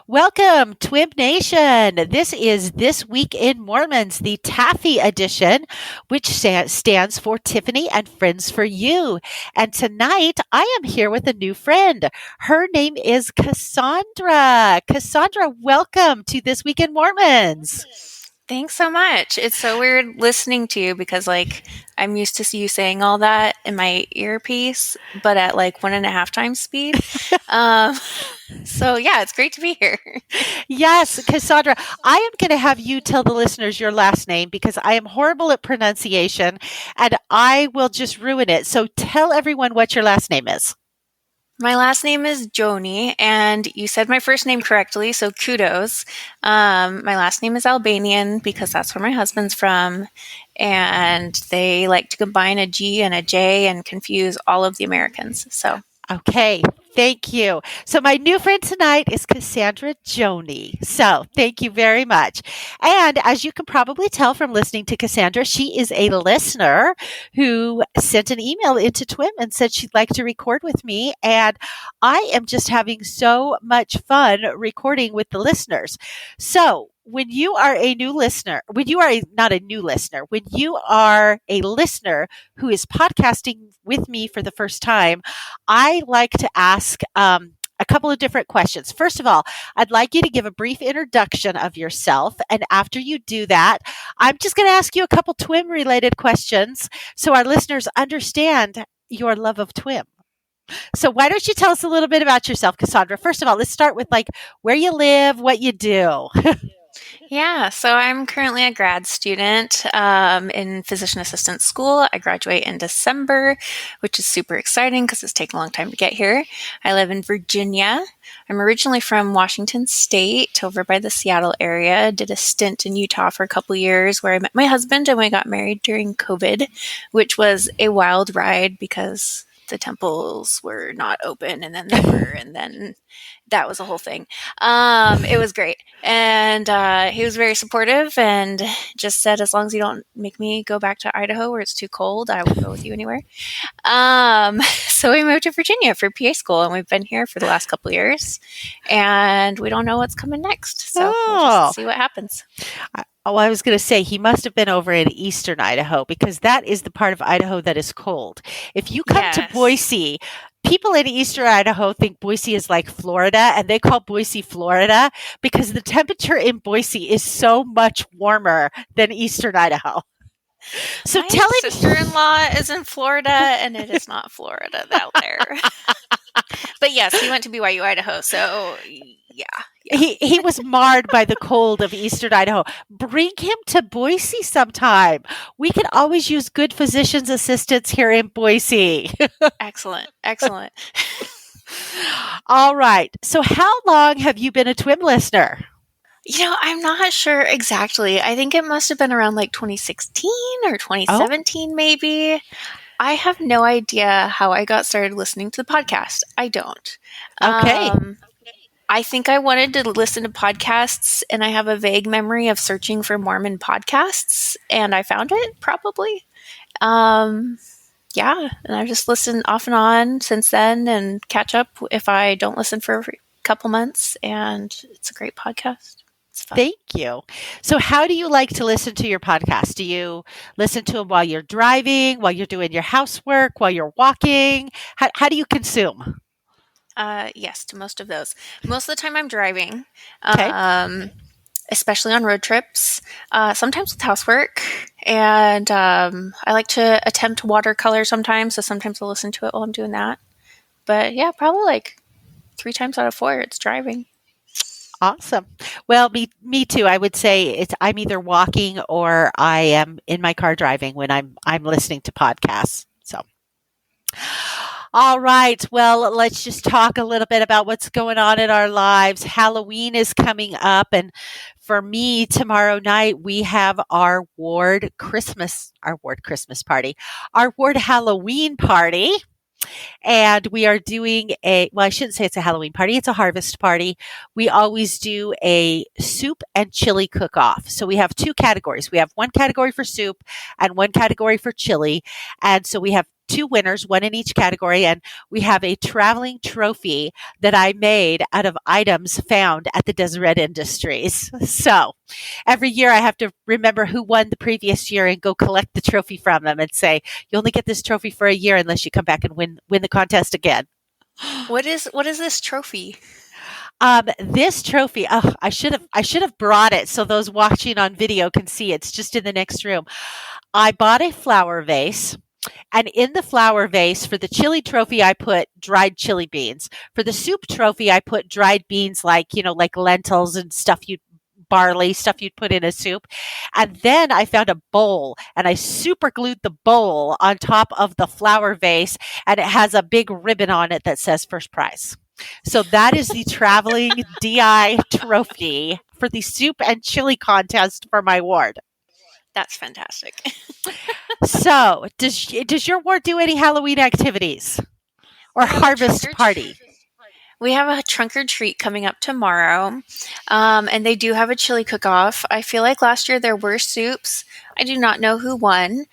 Welcome, Twib Nation. This is This Week in Mormons, the Taffy edition, which stands for Tiffany and Friends for You. And tonight I am here with a new friend. Her name is Cassandra. Cassandra, welcome to This Week in Mormons. Thanks so much. It's so weird listening to you because, I'm used to you saying all that in my earpiece, but at 1.5 times speed. So, yeah, it's great to be here. Yes, Cassandra, I am going to have you tell the listeners your last name because I am horrible at pronunciation and I will just ruin it. So tell everyone what your last name is. My last name is Joni, and you said my first name correctly, so kudos. My last name is Albanian because that's where my husband's from, and they like to combine a G and a J and confuse all of the Americans. So, Okay, thank you. So my new friend tonight is Cassandra Joni. So thank you very much. And as you can probably tell from listening to Cassandra, she is a listener who sent an email into Twim and said she'd like to record with me. And I am just having so much fun recording with the listeners. So when you are a new listener, when you are not a new listener, when you are a listener who is podcasting with me for the first time, I like to ask a couple of different questions. First of all, I'd like you to give a brief introduction of yourself. And after you do that, I'm just going to ask you a couple TWIM related questions so our listeners understand your love of TWIM. So why don't you tell us a little bit about yourself, Cassandra? First of all, let's start with where you live, what you do. Yeah, so I'm currently a grad student in physician assistant school. I graduate in December, which is super exciting because it's taken a long time to get here. I live in Virginia. I'm originally from Washington State, over by the Seattle area. Did a stint in Utah for a couple years where I met my husband and we got married during COVID, which was a wild ride because the temples were not open and then they were, and then that was a whole thing. It was great. And he was very supportive and just said, as long as you don't make me go back to Idaho where it's too cold, I will go with you anywhere. So we moved to Virginia for PA school and we've been here for the last couple of years and we don't know what's coming next. So we'll just see what happens. I was going to say he must have been over in eastern Idaho because that is the part of Idaho that is cold. If you come to Boise, people in eastern Idaho think Boise is like Florida and they call Boise Florida because the temperature in Boise is so much warmer than eastern Idaho. So my sister-in-law is in Florida and it is not Florida out there. But yes, he went to BYU, Idaho. So yeah. He was marred by the cold of eastern Idaho. Bring him to Boise sometime. We can always use good physician's assistants here in Boise. Excellent. All right. So how long have you been a TWIM listener? I'm not sure exactly. I think it must have been around 2016 or 2017 maybe. I have no idea how I got started listening to the podcast. I don't. Okay. I think I wanted to listen to podcasts, and I have a vague memory of searching for Mormon podcasts, and I found it, probably. And I've just listened off and on since then and catch up if I don't listen for a couple months, and it's a great podcast. Thank you. So how do you like to listen to your podcast? Do you listen to them while you're driving, while you're doing your housework, while you're walking? How do you consume? Yes, to most of those. Most of the time I'm driving, Okay. especially on road trips, sometimes with housework. And I like to attempt watercolor sometimes, so sometimes I'll listen to it while I'm doing that. But yeah, probably 3 times out of 4, it's driving. Awesome. Well, me too. I would say I'm either walking or I am in my car driving when I'm listening to podcasts. So, all right. Well, let's just talk a little bit about what's going on in our lives. Halloween is coming up, and for me, tomorrow night we have our ward Christmas party, our ward Halloween party. And we are doing I shouldn't say it's a Halloween party. It's a harvest party. We always do a soup and chili cook-off. So we have 2 categories. We have one category for soup and one category for chili. And so we have two winners, one in each category, and we have a traveling trophy that I made out of items found at the Deseret Industries. So every year I have to remember who won the previous year and go collect the trophy from them and say, you only get this trophy for a year unless you come back and win the contest again. What is this trophy? This trophy, oh, I should have brought it so those watching on video can see. It's just in the next room. I bought a flower vase. And in the flower vase, for the chili trophy, I put dried chili beans. For the soup trophy, I put dried beans like lentils and barley, stuff you'd put in a soup. And then I found a bowl and I super glued the bowl on top of the flower vase, and it has a big ribbon on it that says first prize. So that is the traveling DI trophy for the soup and chili contest for my ward. That's fantastic. So, does your ward do any Halloween activities or harvest party? We have a trunk or treat coming up tomorrow, and they do have a chili cook-off. I feel like last year there were soups. I do not know who won.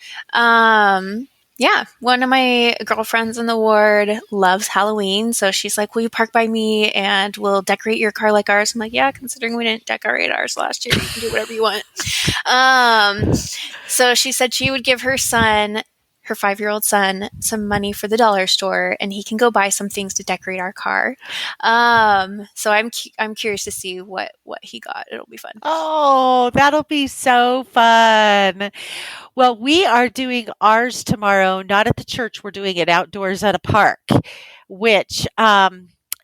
Yeah, one of my girlfriends in the ward loves Halloween, so she's like, will you park by me and we'll decorate your car like ours? I'm like, yeah, considering we didn't decorate ours last year, you can do whatever you want. So she said she would give her 5-year-old son, some money for the dollar store, and he can go buy some things to decorate our car. So I'm curious to see what he got. It'll be fun. Oh, that'll be so fun. Well, we are doing ours tomorrow, not at the church. We're doing it outdoors at a park, which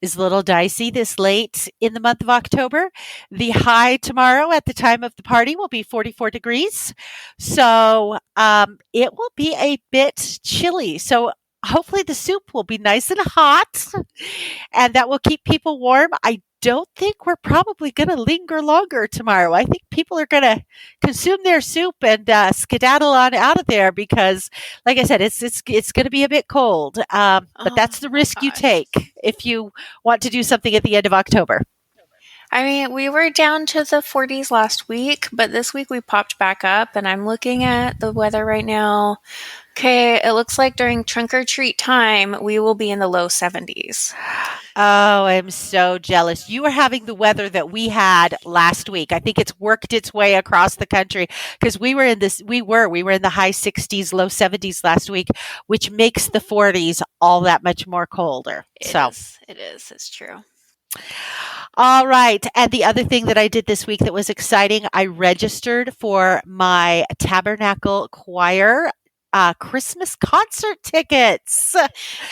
is a little dicey this late in the month of October. The high tomorrow at the time of the party will be 44 degrees. So it will be a bit chilly. So hopefully the soup will be nice and hot and that will keep people warm. I don't think we're probably going to linger longer tomorrow. I think people are going to consume their soup and skedaddle on out of there because, like I said, it's going to be a bit cold. But that's the risk you take if you want to do something at the end of October. I mean, we were down to the 40s last week, but this week we popped back up, and I'm looking at the weather right now. Okay, it looks like during trunk or treat time, we will be in the low 70s. Oh, I'm so jealous. You are having the weather that we had last week. I think it's worked its way across the country because we were in the high 60s, low 70s last week, which makes the 40s all that much more colder. It is. It's true. All right. And the other thing that I did this week that was exciting, I registered for my Tabernacle Choir Christmas concert tickets.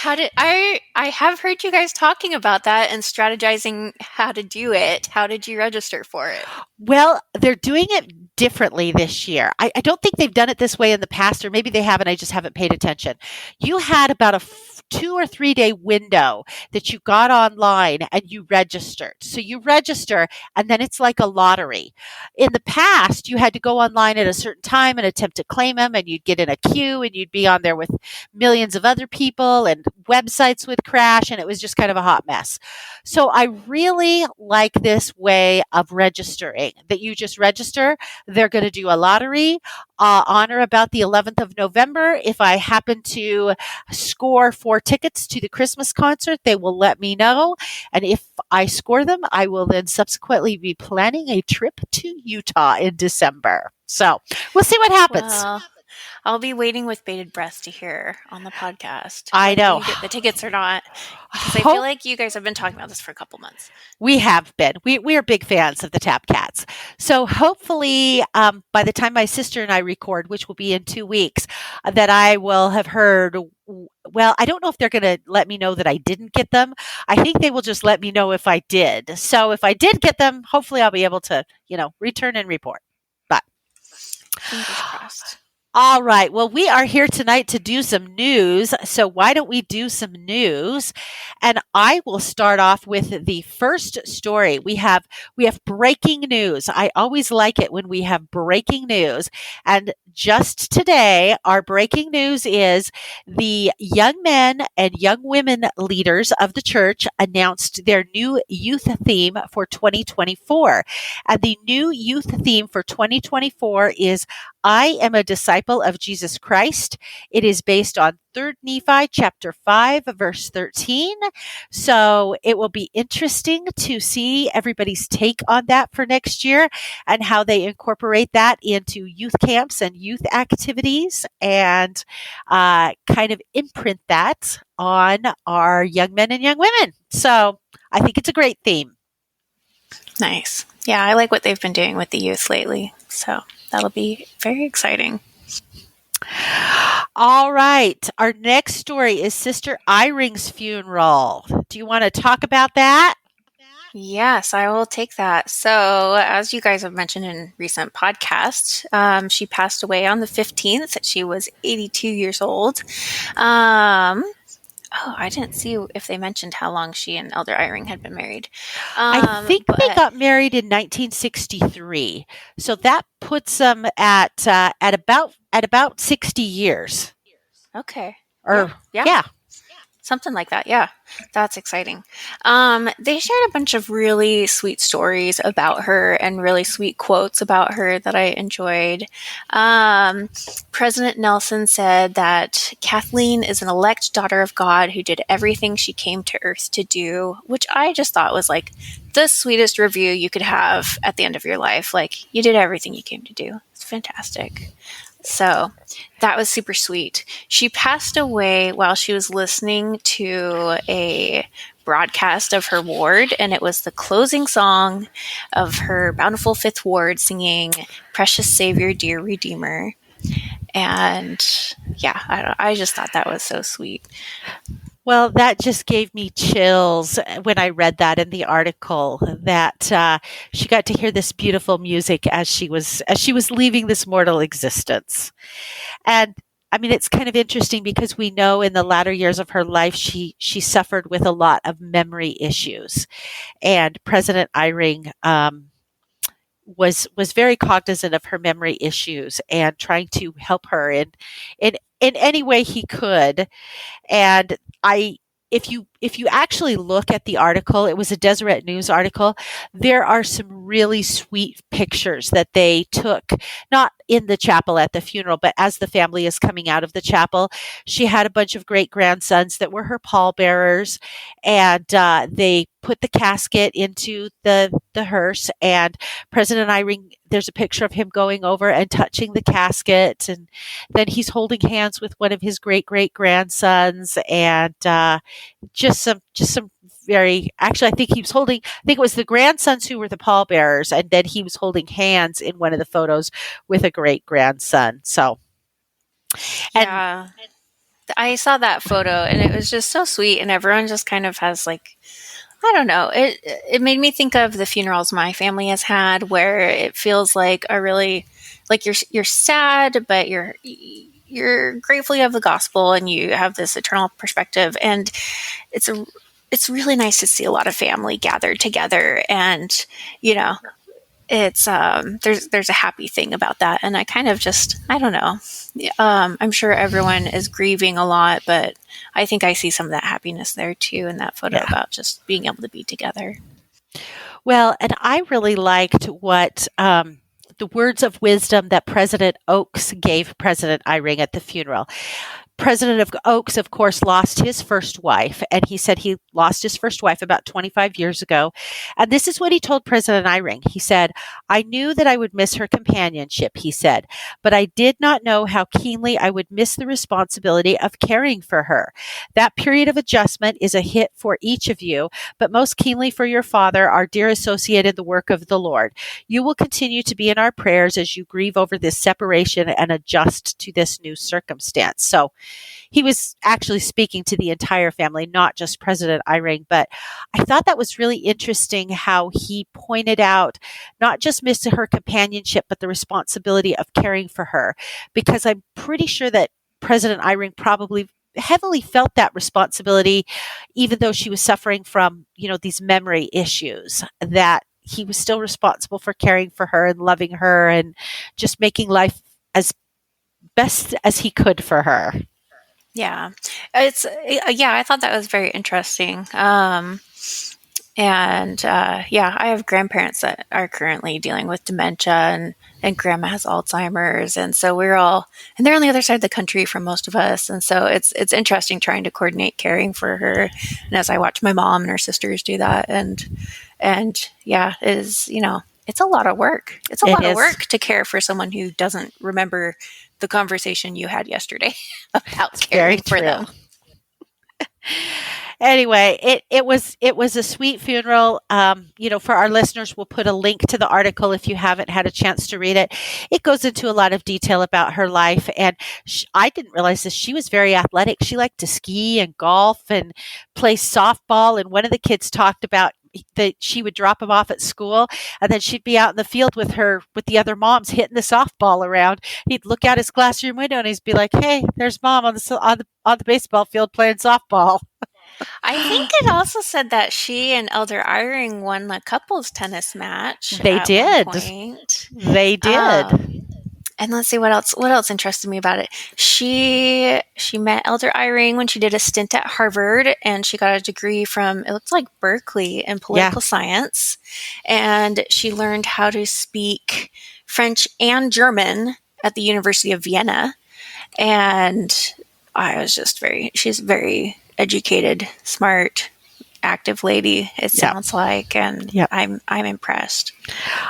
I have heard you guys talking about that and strategizing how to do it. How did you register for it? Well, they're doing it differently this year. I don't think they've done it this way in the past, or maybe they haven't. I just haven't paid attention. You had about a 2 or 3 day window that you got online and you registered. So you register and then it's like a lottery. In the past, you had to go online at a certain time and attempt to claim them, and you'd get in a queue and you'd be on there with millions of other people and websites would crash and it was just kind of a hot mess. So I really like this way of registering, that you just register. They're going to do a lottery on or about the 11th of November. If I happen to score 4 tickets to the Christmas concert, they will let me know. And if I score them, I will then subsequently be planning a trip to Utah in December. So we'll see what happens. Well, I'll be waiting with bated breath to hear on the podcast. I know. You get the tickets or not. Because I feel like you guys have been talking about this for a couple months. We have been. We are big fans of the Tap Cats. So hopefully by the time my sister and I record, which will be in 2 weeks, that I will have heard. Well, I don't know if they're going to let me know that I didn't get them. I think they will just let me know if I did. So if I did get them, hopefully I'll be able to, return and report. But fingers crossed. All right. Well, we are here tonight to do some news. So why don't we do some news? And I will start off with the first story. We have breaking news. I always like it when we have breaking news. And just today, our breaking news is the young men and young women leaders of the church announced their new youth theme for 2024. And the new youth theme for 2024 is I am a disciple example of Jesus Christ. It is based on 3 Nephi chapter 5, verse 13. So it will be interesting to see everybody's take on that for next year and how they incorporate that into youth camps and youth activities and kind of imprint that on our young men and young women. So I think it's a great theme. Nice. Yeah, I like what they've been doing with the youth lately. So that'll be very exciting. All right. Our next story is Sister Eyring's funeral. Do you want to talk about that? Yes, I will take that. So, as you guys have mentioned in recent podcasts, she passed away on the 15th. She was 82 years old. I didn't see if they mentioned how long she and Elder Eyring had been married. I think they But got married in 1963, so that puts them at about 60 years. okay. Or Yeah. yeah, Something like that. Yeah. That's exciting. They shared a bunch of really sweet stories about her and really sweet quotes about her that I enjoyed. President Nelson said that Kathleen is an elect daughter of God who did everything she came to earth to do, which I just thought was like the sweetest review you could have at the end of your life. Like, you did everything you came to do. It's fantastic. So that was super sweet. She passed away while she was listening to a broadcast of her ward, and it was the closing song of her Bountiful Fifth Ward singing Precious Savior, Dear Redeemer. And yeah, I just thought that was so sweet. well, that just gave me chills when I read that in the article that she got to hear this beautiful music as she was leaving this mortal existence. And I mean, it's kind of interesting because we know in the latter years of her life, she suffered with a lot of memory issues, and President Eyring was very cognizant of her memory issues and trying to help her in any way he could. And I if you actually look at the article, it was a Deseret News article, there are some really sweet pictures that they took, not in the chapel at the funeral, but as the family is coming out of the chapel. She had a bunch of great grandsons that were her pallbearers, and they put the casket into the hearse, and President Eyring, there's a picture of him going over and touching the casket, and then he's holding hands with one of his great great grandsons, and just some very, actually I think he was holding, I think it was the grandsons who were the pallbearers, and then he was holding hands in one of the photos with a great grandson. So and Yeah. I saw that photo and it was just so sweet, and everyone just kind of has like, I don't know. It made me think of the funerals my family has had, where it feels like a really, like you're sad, but you're grateful you have the gospel and you have this eternal perspective, and it's a it's really nice to see a lot of family gathered together, and you know it's there's a happy thing about that, and I kind of just, I don't know. I'm sure everyone is grieving a lot, but I think I see some of that happiness there too in that photo yeah. about just being able to be together. Well, and I really liked what the words of wisdom that President Oakes gave President Eyring at the funeral. President of Oakes, of course, lost his first wife, and he said he lost his first wife about 25 years ago. And this is what he told President Eyring. He said, "I knew that I would miss her companionship," he said, "but I did not know how keenly I would miss the responsibility of caring for her. That period of adjustment is a hit for each of you, but most keenly for your father, our dear associate in the work of the Lord. You will continue to be in our prayers as you grieve over this separation and adjust to this new circumstance." So he was actually speaking to the entire family, not just President Eyring. But I thought that was really interesting how he pointed out not just missing her companionship, but the responsibility of caring for her. Because I'm pretty sure that President Eyring probably heavily felt that responsibility, even though she was suffering from, these memory issues, that he was still responsible for caring for her and loving her and just making life as best as he could for her. Yeah, I thought that was very interesting. And yeah, I have grandparents that are currently dealing with dementia, and grandma has Alzheimer's. And so we're all, and they're on the other side of the country from most of us. And so it's interesting trying to coordinate caring for her. And as I watch my mom and her sisters do that, and yeah, it is, it's a lot of work. It's a It lot of is. work to care for someone who doesn't remember the conversation you had yesterday about It's very caring for true. them. Anyway, it was a sweet funeral. For our listeners, we'll put a link to the article if you haven't had a chance to read it. It goes into a lot of detail about her life, and I didn't realize this. She was very athletic. She liked to ski and golf and play softball. And one of the kids talked about that she would drop him off at school, and then she'd be out in the field with the other moms hitting the softball around. He'd look out his classroom window and he'd be like, "Hey, there's mom on the baseball field playing softball." I think it also said that she and Elder Eyring won the couples tennis match They at one did. point. They did. Um, and let's see what else. What else interested me about it? She met Elder Eyring when she did a stint at Harvard, and she got a degree from, it looks like, Berkeley in Yeah. political science, and she learned how to speak French and German at the University of Vienna. And she's very educated, smart, active lady, it Yeah. sounds like, and Yeah. I'm impressed.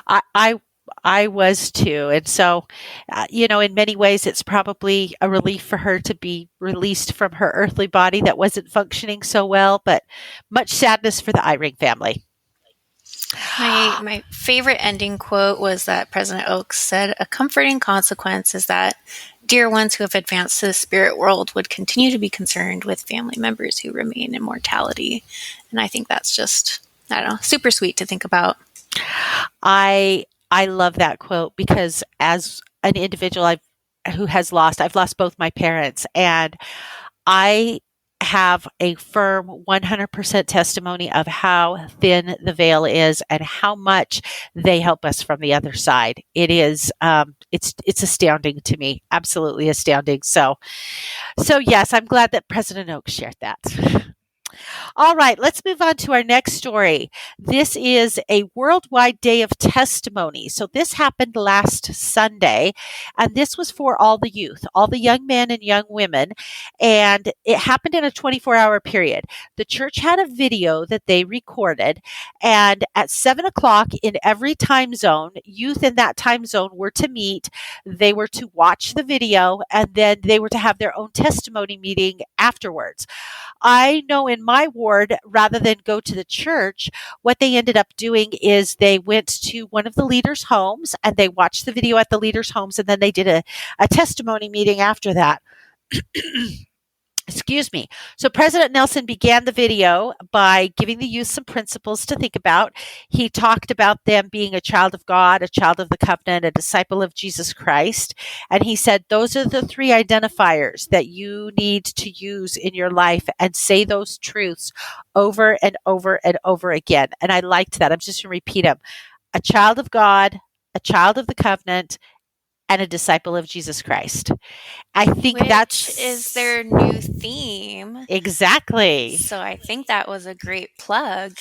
I, I I was too. And so, in many ways, it's probably a relief for her to be released from her earthly body that wasn't functioning so well, but much sadness for the Eyring family. My favorite ending quote was that President Oaks said, "A comforting consequence is that dear ones who have advanced to the spirit world would continue to be concerned with family members who remain in mortality." And I think that's just, I don't know, super sweet to think about. I love that quote because as an individual I've lost both my parents, and I have a firm 100% testimony of how thin the veil is and how much they help us from the other side. It is, it's astounding to me, absolutely astounding. So yes, I'm glad that President Oaks shared that. All right, let's move on to our next story. This is a worldwide day of testimony. So this happened last Sunday, and this was for all the youth, all the young men and young women, and it happened in a 24-hour period. The church had a video that they recorded, and at 7 o'clock in every time zone, youth in that time zone were to meet. They were to watch the video, and then they were to have their own testimony meeting afterwards. I know in my ward, rather than go to the church, what they ended up doing is they went to one of the leaders' homes and they watched the video at the leaders' homes, and then they did a testimony meeting after that. Excuse me. So President Nelson began the video by giving the youth some principles to think about. He talked about them being a child of God, a child of the covenant, a disciple of Jesus Christ. And he said, those are the three identifiers that you need to use in your life, and say those truths over and over and over again. And I liked that. I'm just going to repeat them. A child of God, a child of the covenant, and a disciple of Jesus Christ. I think Which is their new theme. exactly. So I think that was a great plug.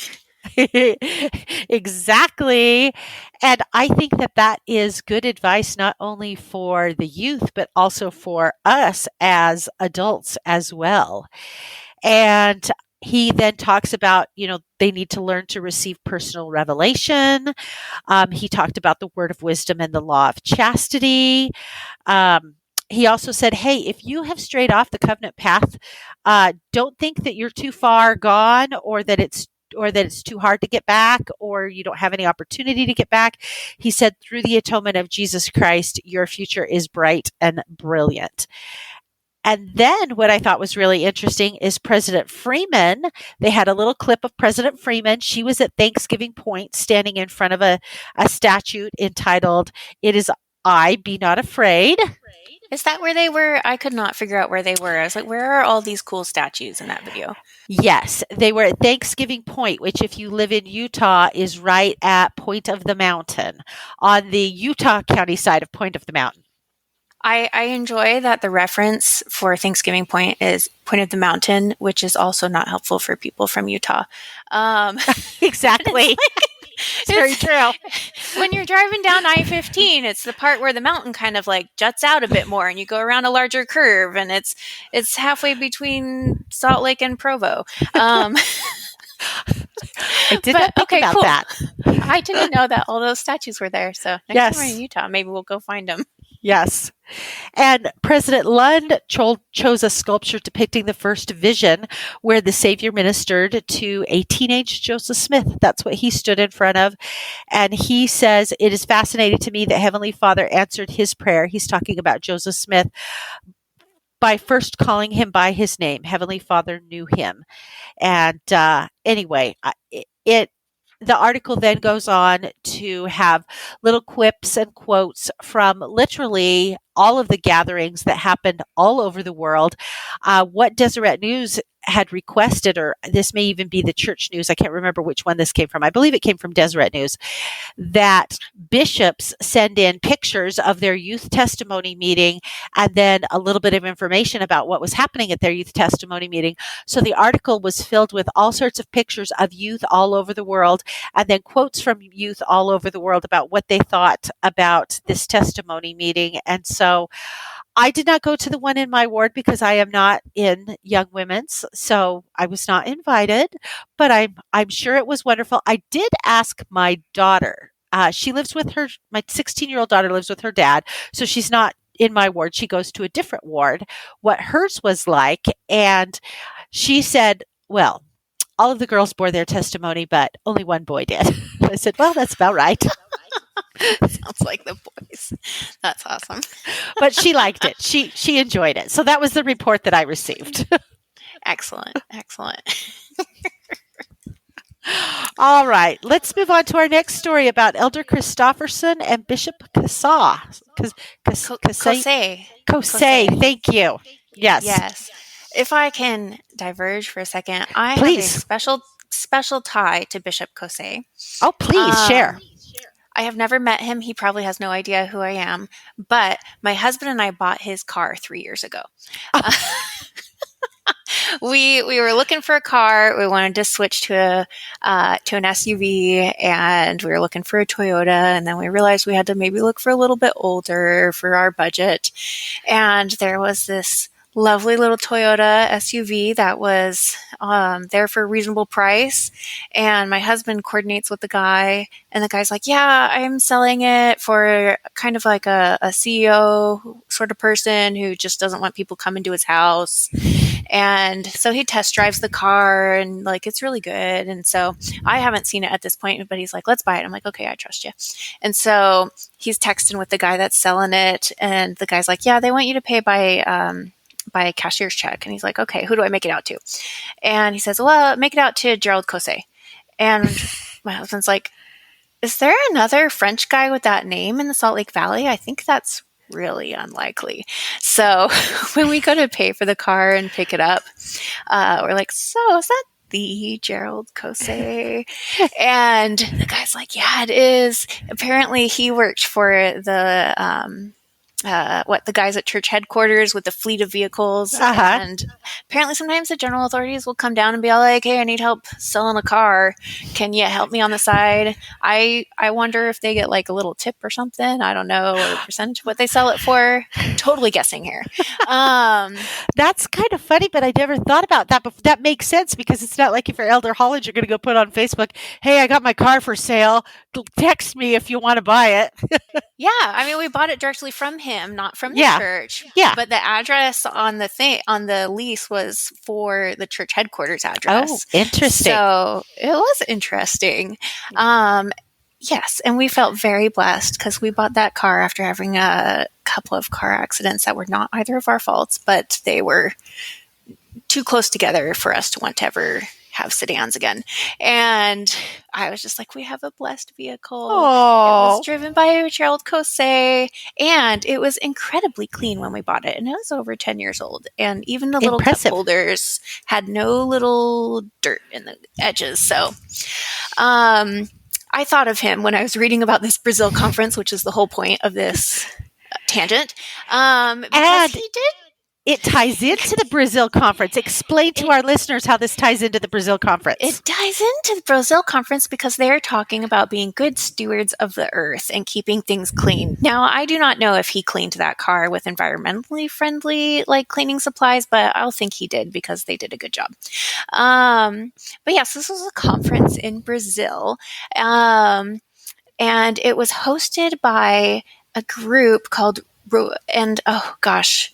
Exactly. And I think that is good advice, not only for the youth, but also for us as adults as well. And he then talks about, they need to learn to receive personal revelation. He talked about the word of wisdom and the law of chastity. He also said, hey, if you have strayed off the covenant path, don't think that you're too far gone, or that it's too hard to get back, or you don't have any opportunity to get back. He said, through the atonement of Jesus Christ, your future is bright and brilliant. And then what I thought was really interesting is President Freeman. They had a little clip of President Freeman. She was at Thanksgiving Point standing in front of a statue entitled, "It is I, Be Not Afraid." Is that where they were? I could not figure out where they were. I was like, where are all these cool statues in that video? Yes, they were at Thanksgiving Point, which, if you live in Utah, is right at Point of the Mountain on the Utah County side of Point of the Mountain. I enjoy that the reference for Thanksgiving Point is Point of the Mountain, which is also not helpful for people from Utah. Um, it's Exactly. like It's very it's true. when you're driving down I-15, it's the part where the mountain kind of like juts out a bit more, and you go around a larger curve, and it's halfway between Salt Lake and Provo. Um, I did but not think okay, about cool. that. I didn't know that all those statues were there. So next time we're in Yes. Utah, maybe we'll go find them. Yes. And President Lund chose a sculpture depicting the first vision where the Savior ministered to a teenage Joseph Smith. That's what he stood in front of. And he says, it is fascinating to me that Heavenly Father answered his prayer. He's talking about Joseph Smith by first calling him by his name. Heavenly Father knew him. And anyway, it the article then goes on to have little quips and quotes from literally all of the gatherings that happened all over the world. What Deseret News had requested, or this may even be the church news, I can't remember which one this came from. I believe it came from Deseret News, that bishops send in pictures of their youth testimony meeting and then a little bit of information about what was happening at their youth testimony meeting. So the article was filled with all sorts of pictures of youth all over the world and then quotes from youth all over the world about what they thought about this testimony meeting. And so I did not go to the one in my ward because I am not in Young Women's, so I was not invited. But I'm sure it was wonderful. I did ask my daughter. She lives with her. My 16-year-old daughter lives with her dad, so she's not in my ward. She goes to a different ward. What hers was like, and she said, "Well, all of the girls bore their testimony, but only one boy did." I said, "Well, that's about right." Sounds like the boys. That's awesome. But she liked it. She enjoyed it. So that was the report that I received. Excellent. Excellent. All right, let's move on to our next story about Elder Christofferson and Bishop Kasa. Kosei. Kosei, thank you. Yes, Yes. If I can diverge for a second, I have a please. special tie to Bishop Kosei. Oh, please share. I have never met him. He probably has no idea who I am. But my husband and I bought his car 3 years ago. We were looking for a car. We wanted to switch to an SUV, and we were looking for a Toyota. And then we realized we had to maybe look for a little bit older for our budget. And there was this lovely little Toyota SUV that was there for a reasonable price. And my husband coordinates with the guy, and the guy's like, yeah, I'm selling it for kind of like a CEO sort of person who just doesn't want people coming to his house. And so he test drives the car, and like, it's really good. And so I haven't seen it at this point, but he's like, let's buy it. I'm like, okay, I trust you. And so he's texting with the guy that's selling it. And the guy's like, yeah, they want you to pay by a cashier's check. And he's like, okay, who do I make it out to? And he says, well, make it out to Gerald Kosei. And my husband's like, is there another French guy with that name in the Salt Lake Valley? I think that's really unlikely. So when we go to pay for the car and pick it up, we're like, so is that the Gerald Kosei? And the guy's like, yeah, it is. Apparently he worked for the the guys at church headquarters with the fleet of vehicles. And apparently sometimes the general authorities will come down and be all like, hey, I need help selling a car. Can you help me on the side? I wonder if they get like a little tip or something. I don't know, or a percentage of what they sell it for. Totally guessing here. That's kind of funny, but I never thought about that. But that makes sense because it's not like if you're Elder Holland, you're going to go put on Facebook, hey, I got my car for sale. Text me if you want to buy it. Yeah, I mean, we bought it directly from him, not from the church. Yeah. But the address on the lease was for the church headquarters address. Oh, interesting. So it was interesting. Yes, and we felt very blessed because we bought that car after having a couple of car accidents that were not either of our faults, but they were too close together for us to want to ever have sedans again. And I was just like, we have a blessed vehicle. Aww. It was driven by Gerald Kosei, and it was incredibly clean when we bought it. And it was over 10 years old. And even the little cup holders had no little dirt in the edges. So I thought of him when I was reading about this Brazil conference, which is the whole point of this tangent. Because And he did. it ties into the Brazil conference. Explain to our listeners how this ties into the Brazil conference. It ties into the Brazil conference because they're talking about being good stewards of the earth and keeping things clean. Now, I do not know if he cleaned that car with environmentally friendly like cleaning supplies, but I'll think he did because they did a good job. But yes, this was a conference in Brazil, and it was hosted by a group called and oh gosh,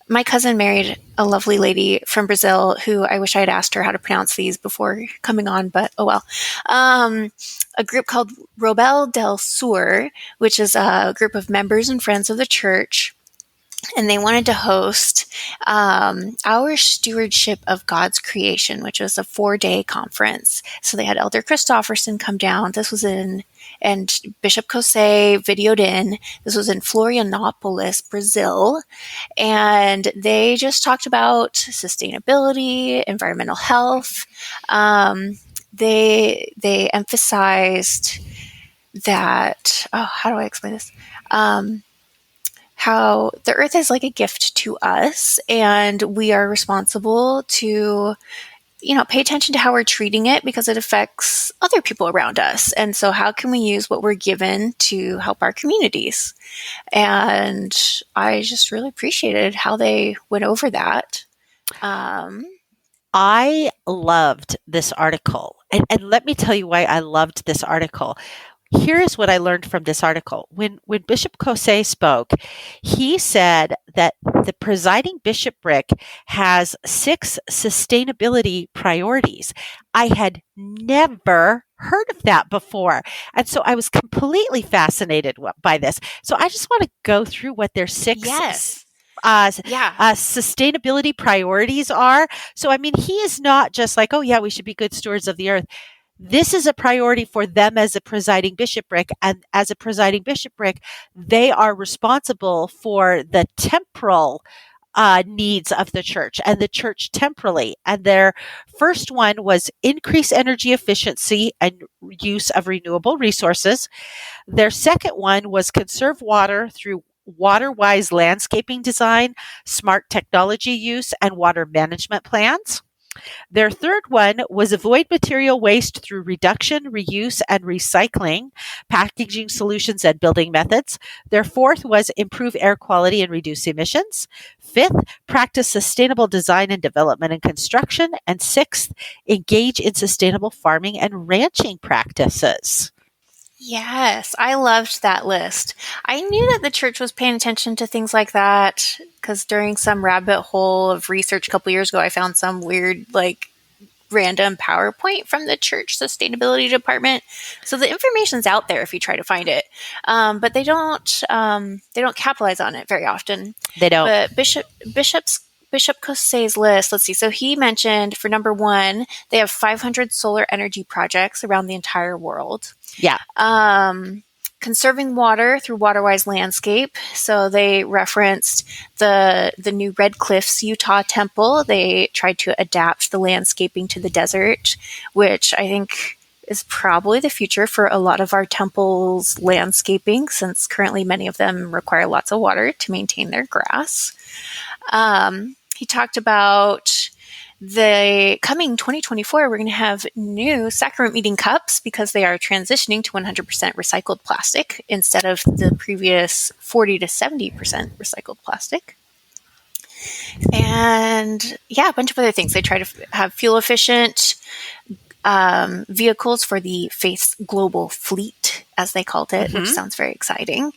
my cousin married a lovely lady from Brazil who I wish I had asked her how to pronounce these before coming on, but oh well. A group called Robel del Sur, which is a group of members and friends of the church. And they wanted to host our stewardship of God's creation, which was a 4-day conference. So they had Elder Christofferson come down. This was and Bishop Kosei videoed in. This was in Florianopolis, Brazil. And they just talked about sustainability, environmental health. They emphasized that, how do I explain this? How the earth is like a gift to us, and we are responsible to, pay attention to how we're treating it because it affects other people around us. And so how can we use what we're given to help our communities? And I just really appreciated how they went over that. I loved this article. And let me tell you why I loved this article. Here's what I learned from this article. When Bishop Kosei spoke, he said that the presiding bishopric has 6 sustainability priorities. I had never heard of that before. And so I was completely fascinated by this. So I just want to go through what their 6 sustainability priorities are. So, I mean, he is not just like, oh, yeah, we should be good stewards of the earth. This is a priority for them as a presiding bishopric. And as a presiding bishopric, they are responsible for the temporal needs of the church and the church temporally. And their first one was increase energy efficiency and use of renewable resources. Their second one was conserve water through water-wise landscaping design, smart technology use, and water management plans. Their third one was avoid material waste through reduction, reuse, and recycling, packaging solutions, and building methods. Their fourth was improve air quality and reduce emissions. Fifth, practice sustainable design and development and construction. And sixth, engage in sustainable farming and ranching practices. Yes, I loved that list. I knew that the church was paying attention to things like that because during some rabbit hole of research a couple years ago, I found some weird, random PowerPoint from the church sustainability department. So the information's out there if you try to find it, but they don't capitalize on it very often. They don't. But Bishop Kosei's list, let's see. So he mentioned for number 1, they have 500 solar energy projects around the entire world. Yeah. Conserving water through water-wise landscape. So they referenced the new Red Cliffs, Utah temple. They tried to adapt the landscaping to the desert, which I think is probably the future for a lot of our temples' landscaping, since currently many of them require lots of water to maintain their grass. He talked about the coming 2024, we're going to have new sacrament meeting cups because they are transitioning to 100% recycled plastic instead of the previous 40 to 70% recycled plastic. And a bunch of other things. They try to have fuel efficient vehicles for the Faith's global fleet, as they called it, which sounds very exciting.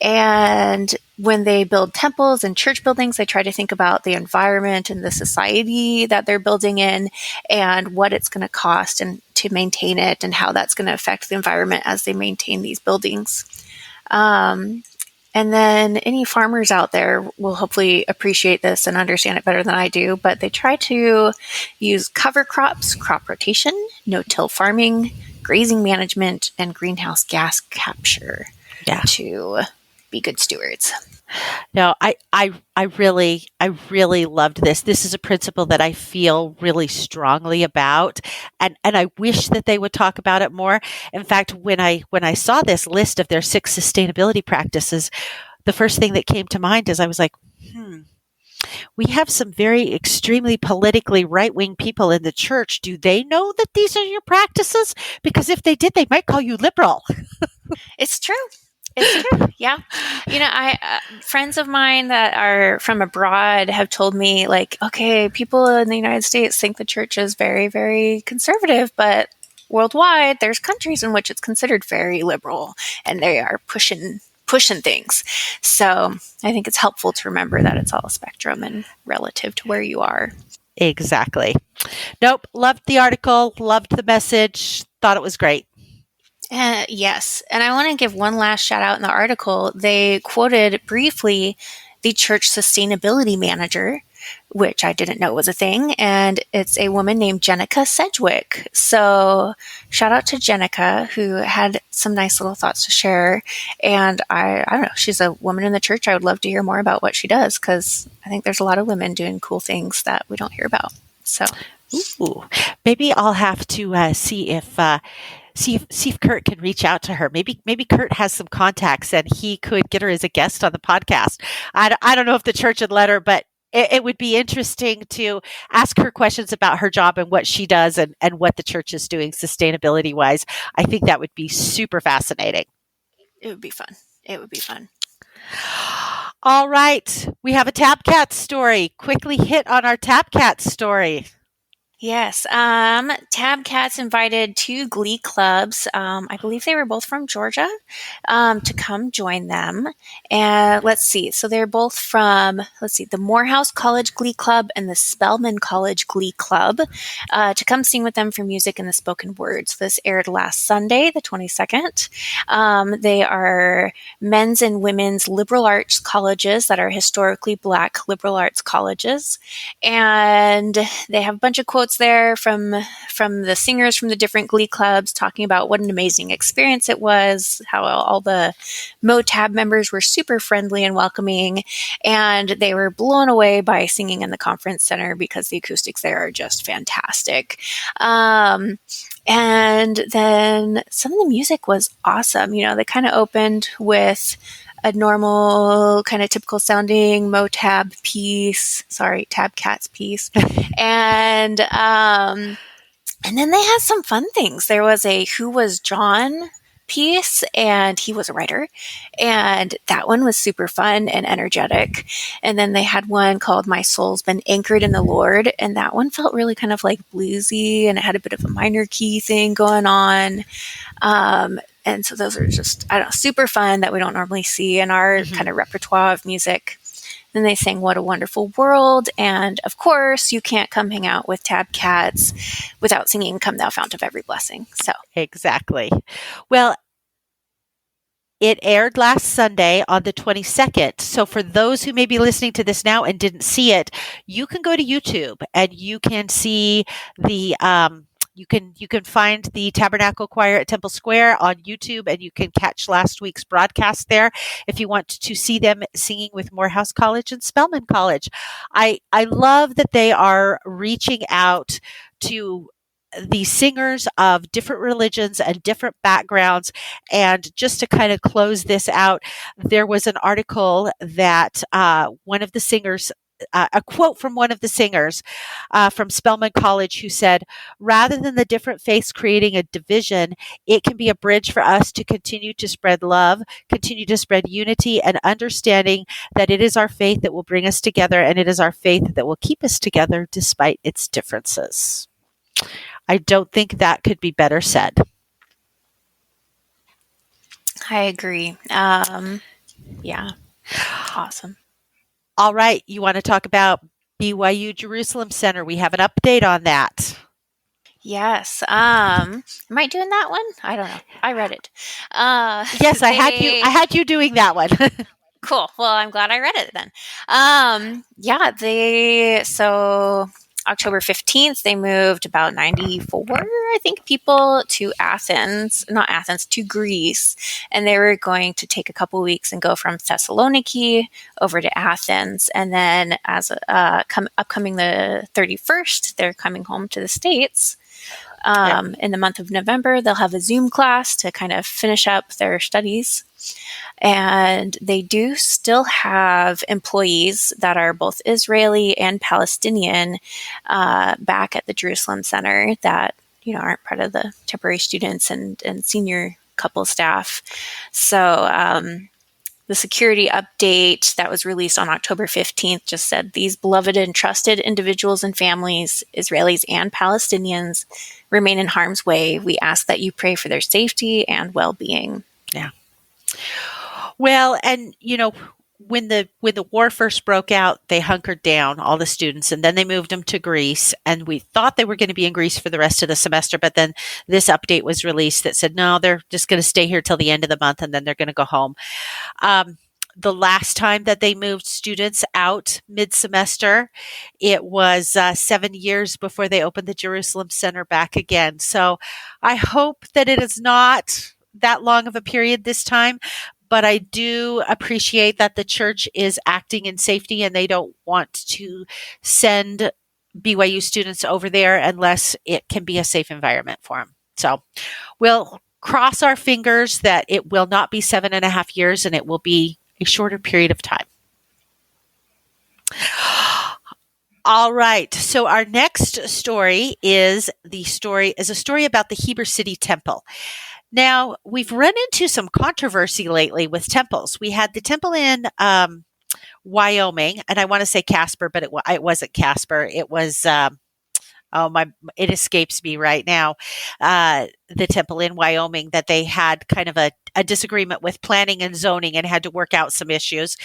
And when they build temples and church buildings, they try to think about the environment and the society that they're building in and what it's going to cost and to maintain it and how that's going to affect the environment as they maintain these buildings. And then any farmers out there will hopefully appreciate this and understand it better than I do, but they try to use cover crops, crop rotation, no-till farming, grazing management, and greenhouse gas capture to be good stewards. No, I really loved this. This is a principle that I feel really strongly about, and I wish that they would talk about it more. In fact, when I saw this list of their 6 sustainability practices, the first thing that came to mind is I was like, we have some very extremely politically right wing people in the church. Do they know that these are your practices? Because if they did, they might call you liberal. It's true. It's true. Yeah. I friends of mine that are from abroad have told me like, okay, people in the United States think the church is very, very conservative, but worldwide there's countries in which it's considered very liberal and they are pushing things. So I think it's helpful to remember that it's all a spectrum and relative to where you are. Exactly. Nope. Loved the article, loved the message, thought it was great. Yes. And I want to give one last shout out in the article. They quoted briefly the church sustainability manager, which I didn't know was a thing. And it's a woman named Jenica Sedgwick. So shout out to Jenica, who had some nice little thoughts to share. And I don't know, she's a woman in the church. I would love to hear more about what she does because I think there's a lot of women doing cool things that we don't hear about. So, Ooh, maybe I'll have to see if Kurt can reach out to her. Maybe Kurt has some contacts and he could get her as a guest on the podcast. I don't know if the church would let her, but it would be interesting to ask her questions about her job and what she does and what the church is doing sustainability wise. I think that would be super fascinating. it would be fun. It would be fun. All right. We have a Tap Cat story. Quickly hit on our Tap Cat story. Yes. Tab Cats invited two glee clubs. I believe they were both from Georgia, to come join them. And let's see. So they're both from, the Morehouse College Glee Club and the Spelman College Glee Club, to come sing with them for music and the spoken words. This aired last Sunday, the 22nd. They are men's and women's liberal arts colleges that are historically Black liberal arts colleges. And they have a bunch of quotes there from the singers from the different glee clubs talking about what an amazing experience it was, how all the MoTab members were super friendly and welcoming, and they were blown away by singing in the conference center because the acoustics there are just fantastic. And then some of the music was awesome. They kind of opened with a normal, kind of typical sounding MoTab piece. Sorry, Tab Cats piece. And then they had some fun things. There was a Who Was John piece, and he was a writer. And that one was super fun and energetic. And then they had one called My Soul's Been Anchored in the Lord. And that one felt really kind of like bluesy, and it had a bit of a minor key thing going on. And so those are just, super fun that we don't normally see in our kind of repertoire of music. Then they sang What a Wonderful World. And of course, you can't come hang out with Tab Cats without singing Come Thou Fount of Every Blessing. So Exactly. Well, it aired last Sunday on the 22nd. So for those who may be listening to this now and didn't see it, you can go to YouTube and you can see the you can find the Tabernacle Choir at Temple Square on YouTube, and you can catch last week's broadcast there if you want to see them singing with Morehouse College and Spelman College. I love that they are reaching out to the singers of different religions and different backgrounds. And just to kind of close this out, there was an article that one of the singers, a quote from one of the singers from Spelman College, who said, rather than the different faiths creating a division, it can be a bridge for us to continue to spread love, continue to spread unity and understanding that it is our faith that will bring us together, and it is our faith that will keep us together despite its differences. I don't think that could be better said. I agree. Yeah, awesome. All right. You want to talk about BYU Jerusalem Center? We have an update on that. Yes. Am I doing that one? I don't know. I read it. Yes, I had you doing that one. Cool. Well, I'm glad I read it then. So October 15th, they moved about 94, I think, people to to Greece. And they were going to take a couple weeks and go from Thessaloniki over to Athens. And then as upcoming the 31st, they're coming home to the States. Yeah. In the month of November, they'll have a Zoom class to kind of finish up their studies. And they do still have employees that are both Israeli and Palestinian back at the Jerusalem Center that aren't part of the temporary students and senior couple staff. So the security update that was released on October 15th just said these beloved and trusted individuals and families, Israelis and Palestinians, remain in harm's way. We ask that you pray for their safety and well-being. Yeah. Well, and when the war first broke out, they hunkered down, all the students, and then they moved them to Greece. And we thought they were going to be in Greece for the rest of the semester, but then this update was released that said no, they're just going to stay here till the end of the month, and then they're going to go home. The last time that they moved students out mid-semester, it was 7 years before they opened the Jerusalem Center back again. So I hope that it is not that long of a period this time, but I do appreciate that the church is acting in safety and they don't want to send BYU students over there unless it can be a safe environment for them. So we'll cross our fingers that it will not be 7.5 years and it will be a shorter period of time. All right. So our next story is a story about the Heber City Temple. Now, we've run into some controversy lately with temples. We had the temple in Wyoming, and I want to say Casper, but it wasn't Casper. It was it escapes me right now. The temple in Wyoming that they had kind of a disagreement with planning and zoning and had to work out some issues.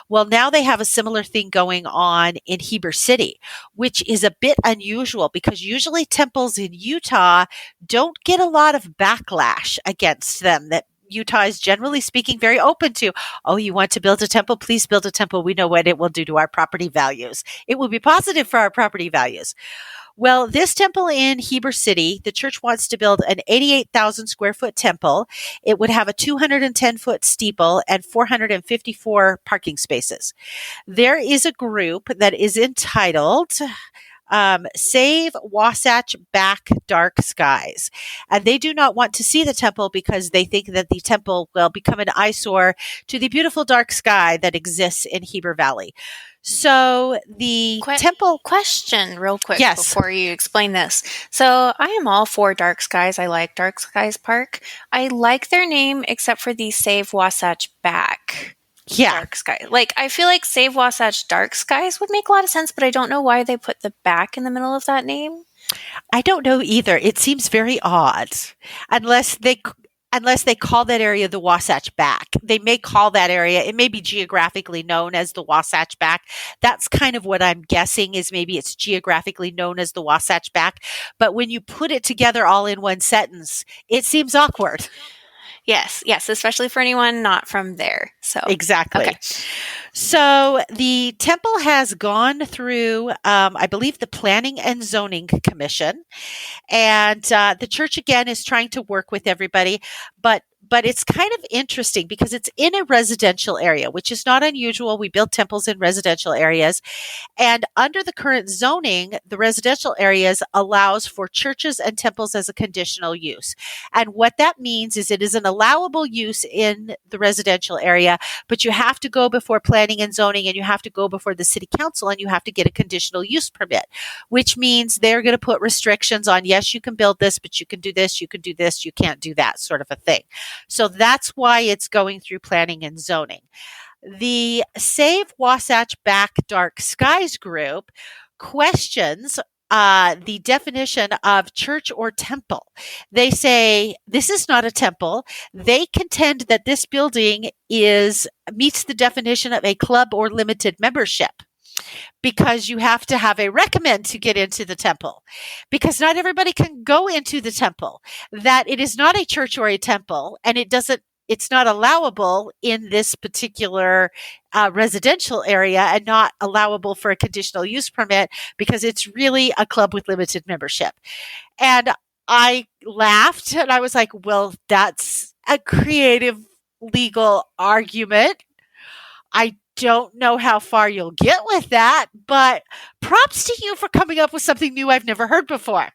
Well, now they have a similar thing going on in Heber City, which is a bit unusual because usually temples in Utah don't get a lot of backlash against them. That Utah is generally speaking very open to, oh, you want to build a temple? Please build a temple. We know what it will do to our property values. It will be positive for our property values. Well, this temple in Heber City, the church wants to build an 88,000 square foot temple. It would have a 210 foot steeple and 454 parking spaces. There is a group that is entitled Save Wasatch Back Dark Skies. And they do not want to see the temple because they think that the temple will become an eyesore to the beautiful dark sky that exists in Heber Valley. So the temple question real quick Yes. before you explain this. So I am all for Dark Skies. I like Dark Skies Park. I like their name except for the Save Wasatch Back Dark Sky. Like, I feel like Save Wasatch Dark Skies would make a lot of sense, but I don't know why they put the back in the middle of that name. I don't know either. It seems very odd. Unless they call that area the Wasatch Back. They may call that area, it may be geographically known as the Wasatch Back. That's kind of what I'm guessing is maybe it's geographically known as the Wasatch Back. But when you put it together all in one sentence, it seems awkward. Yes, especially for anyone not from there. So Exactly. Okay. So the temple has gone through, I believe, the Planning and Zoning Commission, and the church again is trying to work with everybody, but it's kind of interesting because it's in a residential area, which is not unusual. We build temples in residential areas. And under the current zoning, the residential areas allows for churches and temples as a conditional use. And what that means is it is an allowable use in the residential area, but you have to go before planning and zoning and you have to go before the city council and you have to get a conditional use permit, which means they're going to put restrictions on, yes, you can build this, but you can do this, you can do this, you can't do that sort of a thing. So that's why it's going through planning and zoning. The Save Wasatch Back Dark Skies group questions the definition of church or temple. They say this is not a temple. They contend that this building meets the definition of a club or limited membership, because you have to have a recommend to get into the temple, because not everybody can go into the temple, that it is not a church or a temple, and it's not allowable in this particular residential area and not allowable for a conditional use permit because it's really a club with limited membership. And I laughed and I was like, well, that's a creative legal argument. I don't know how far you'll get with that, but props to you for coming up with something new I've never heard before.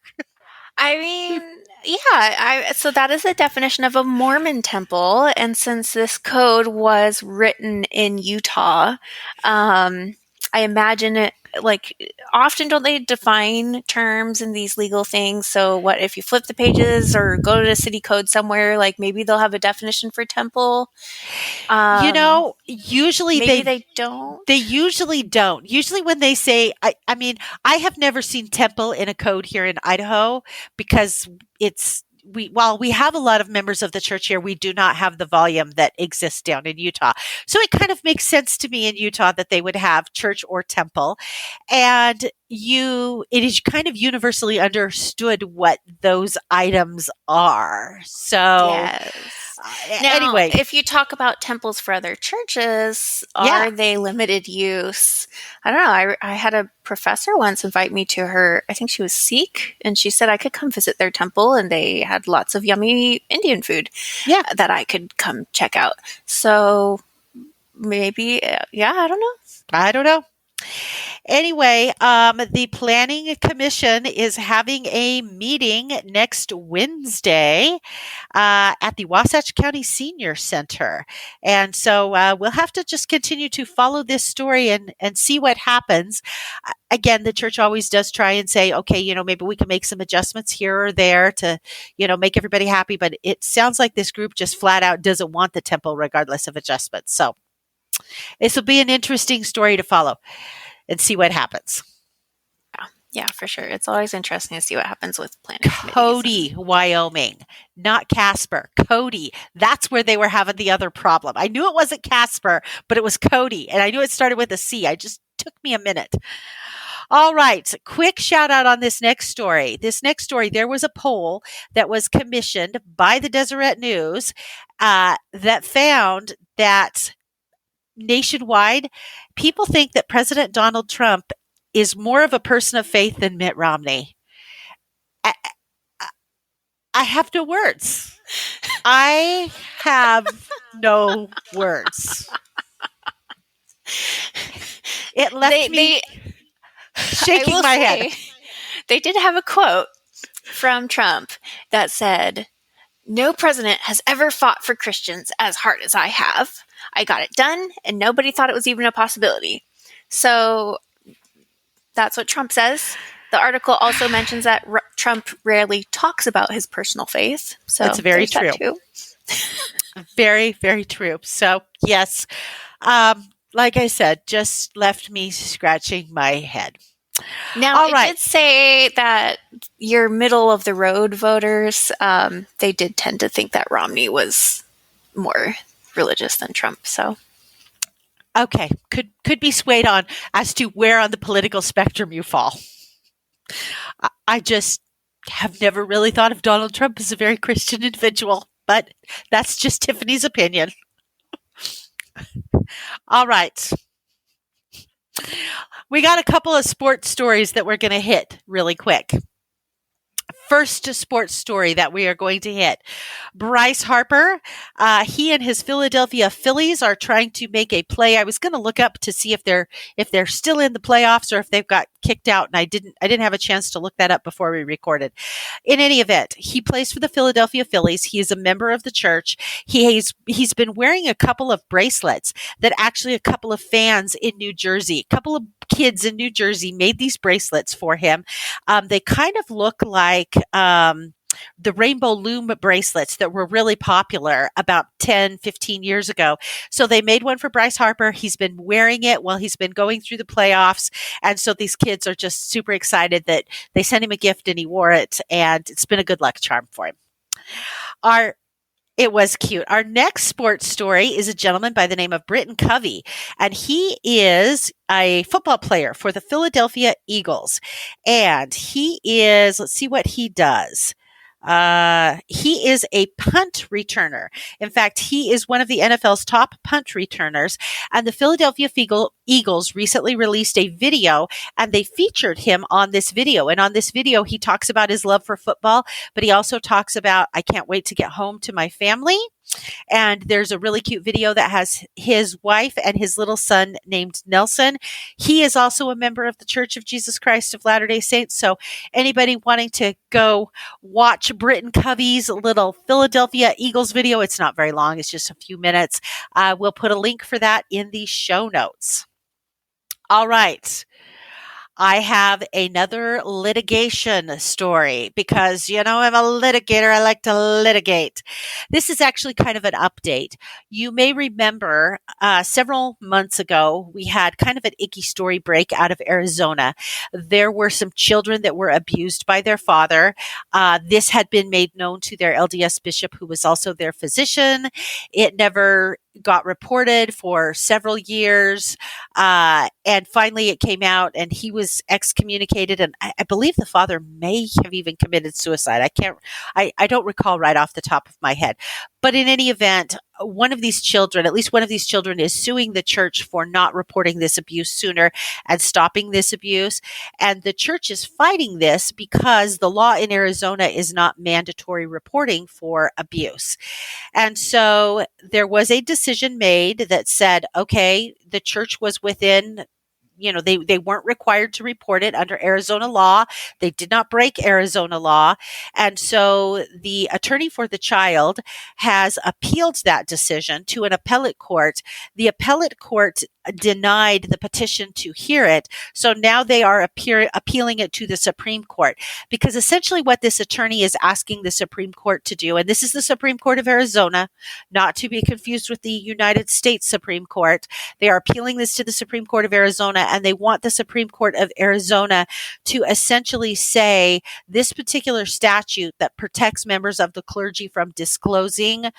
I mean, yeah, so that is the definition of a Mormon temple, and since this code was written in Utah, I imagine it like often don't they define terms in these legal things? So what if you flip the pages or go to the city code somewhere, like maybe they'll have a definition for temple. Usually Maybe they don't. they usually don't. Usually when they say, I mean, I have never seen temple in a code here in Idaho because while we have a lot of members of the church here, we do not have the volume that exists down in Utah. So it kind of makes sense to me in Utah that they would have church or temple. And it is kind of universally understood what those items are. So Yes. Now, anyway, if you talk about temples for other churches, yeah. are they limited use? I don't know. I had a professor once invite me to her, I think she was Sikh, and she said I could come visit their temple, and they had lots of yummy Indian food Yeah. that I could come check out. So maybe, yeah, I don't know. I don't know. Anyway, the Planning Commission is having a meeting next Wednesday at the Wasatch County Senior Center. And so we'll have to just continue to follow this story and see what happens. Again, the church always does try and say, okay, maybe we can make some adjustments here or there to, make everybody happy. But it sounds like this group just flat out doesn't want the temple regardless of adjustments. So this will be an interesting story to follow and see what happens. Yeah, for sure. It's always interesting to see what happens with planning committees. Cody, Wyoming, not Casper. Cody. That's where they were having the other problem. I knew it wasn't Casper, but it was Cody. And I knew it started with a C. It just took me a minute. All right. Quick shout out on this next story. There was a poll that was commissioned by the Deseret News that found that nationwide, people think that President Donald Trump is more of a person of faith than Mitt Romney. I have no words. I have no words. It left me shaking my head. They did have a quote from Trump that said, "No president has ever fought for Christians as hard as I have. I got it done, and nobody thought it was even a possibility." So that's what Trump says. The article also mentions that Trump rarely talks about his personal faith. So that's very true. Very, very true. So, yes, like I said, just left me scratching my head. Now, it did say that your middle of the road voters, they did tend to think that Romney was more religious than Trump. So, okay, could be swayed on as to where on the political spectrum you fall. I just have never really thought of Donald Trump as a very Christian individual, but that's just Tiffany's opinion. All right. We got a couple of sports stories that we're going to hit really quick. First sports story that we are going to hit. Bryce Harper, he and his Philadelphia Phillies are trying to make a play. I was going to look up to see if they're still in the playoffs or if they've got kicked out, and I didn't have a chance to look that up before we recorded. In any event, he plays for the Philadelphia Phillies. He is a member of the church. He's been wearing a couple of bracelets that actually a couple of fans in New Jersey, a couple of kids in New Jersey made these bracelets for him. They kind of look like the rainbow loom bracelets that were really popular about 10, 15 years ago. So they made one for Bryce Harper. He's been wearing it while he's been going through the playoffs. And so these kids are just super excited that they sent him a gift and he wore it. And it's been a good luck charm for him. It was cute. Our next sports story is a gentleman by the name of Britton Covey, and he is a football player for the Philadelphia Eagles. And let's see what he does. He is a punt returner. In fact, he is one of the NFL's top punt returners, and the Philadelphia Eagles recently released a video, and they featured him on this video. And on this video, he talks about his love for football, but he also talks about, I can't wait to get home to my family. And there's a really cute video that has his wife and his little son named Nelson. He is also a member of the Church of Jesus Christ of Latter-day Saints. So anybody wanting to go watch Britton Covey's little Philadelphia Eagles video, it's not very long. It's just a few minutes. We'll put a link for that in the show notes. All right. I have another litigation story because, I'm a litigator. I like to litigate. This is actually kind of an update. You may remember several months ago, we had kind of an icky story break out of Arizona. There were some children that were abused by their father. This had been made known to their LDS bishop, who was also their physician. It never got reported for several years. And finally it came out and he was excommunicated. And I believe the father may have even committed suicide. I don't recall right off the top of my head. But in any event, one of these children, at least one of these children, is suing the church for not reporting this abuse sooner and stopping this abuse. And the church is fighting this because the law in Arizona is not mandatory reporting for abuse. And so there was a decision made that said, okay, the church was within, they weren't required to report it under Arizona law. They did not break Arizona law. And so the attorney for the child has appealed that decision to an appellate court. The appellate court denied the petition to hear it. So now they are appealing it to the Supreme Court, because essentially what this attorney is asking the Supreme Court to do, and this is the Supreme Court of Arizona, not to be confused with the United States Supreme Court. They are appealing this to the Supreme Court of Arizona, and they want the Supreme Court of Arizona to essentially say this particular statute that protects members of the clergy from disclosing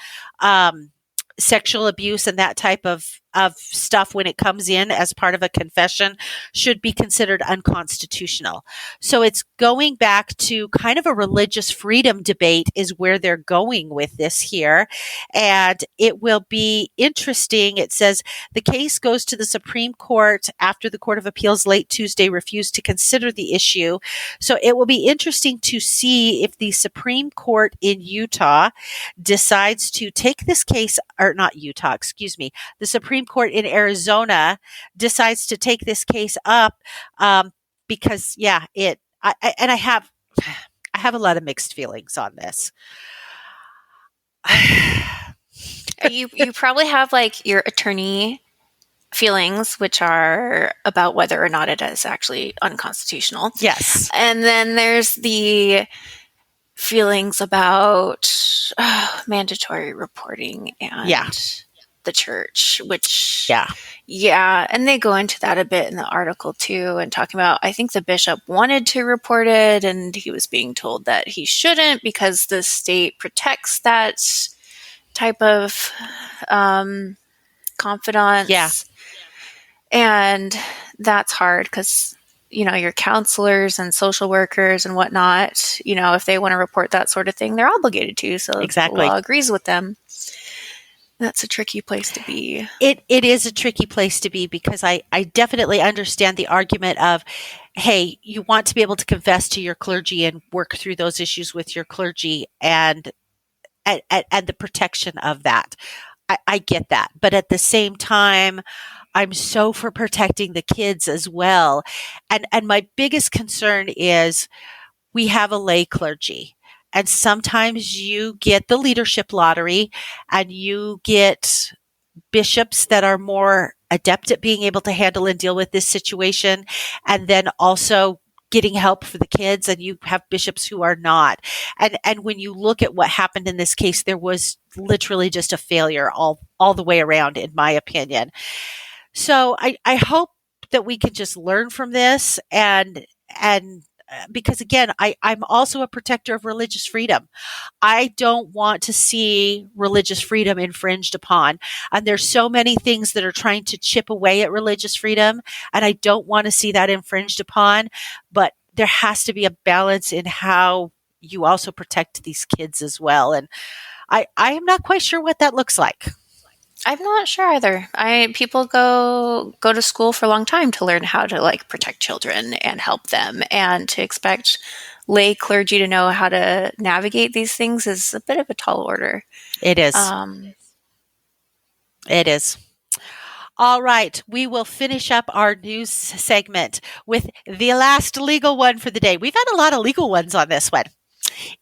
sexual abuse and that type of stuff when it comes in as part of a confession should be considered unconstitutional. So it's going back to kind of a religious freedom debate is where they're going with this here. And it will be interesting. It says the case goes to the Supreme Court after the Court of Appeals late Tuesday refused to consider the issue. So it will be interesting to see if the Supreme Court in Utah decides to take this case, or not Utah, excuse me, the Supreme Court in Arizona decides to take this case up, because I have a lot of mixed feelings on this. You probably have like your attorney feelings, which are about whether or not it is actually unconstitutional. Yes. And then there's the feelings about mandatory reporting and the church, which and they go into that a bit in the article too, and talking about, I think the bishop wanted to report it and he was being told that he shouldn't because the state protects that type of confidence. And that's hard because your counselors and social workers and whatnot, if they want to report that sort of thing, they're obligated to. So exactly. The law agrees with them. That's a tricky place to be. It is a tricky place to be, because I definitely understand the argument of, hey, you want to be able to confess to your clergy and work through those issues with your clergy and the protection of that. I get that. But at the same time, I'm so for protecting the kids as well. And my biggest concern is we have a lay clergy. And sometimes you get the leadership lottery and you get bishops that are more adept at being able to handle and deal with this situation. And then also getting help for the kids, and you have bishops who are not. And when you look at what happened in this case, there was literally just a failure all the way around, in my opinion. So I hope that we can just learn from this, and because again, I'm also a protector of religious freedom. I don't want to see religious freedom infringed upon. And there's so many things that are trying to chip away at religious freedom, and I don't want to see that infringed upon. But there has to be a balance in how you also protect these kids as well. And I am not quite sure what that looks like. I'm not sure either. People go to school for a long time to learn how to like protect children and help them, and to expect lay clergy to know how to navigate these things is a bit of a tall order. It is. Um, It is. All right, we will finish up our news segment with the last legal one for the day. We've had a lot of legal ones on this one.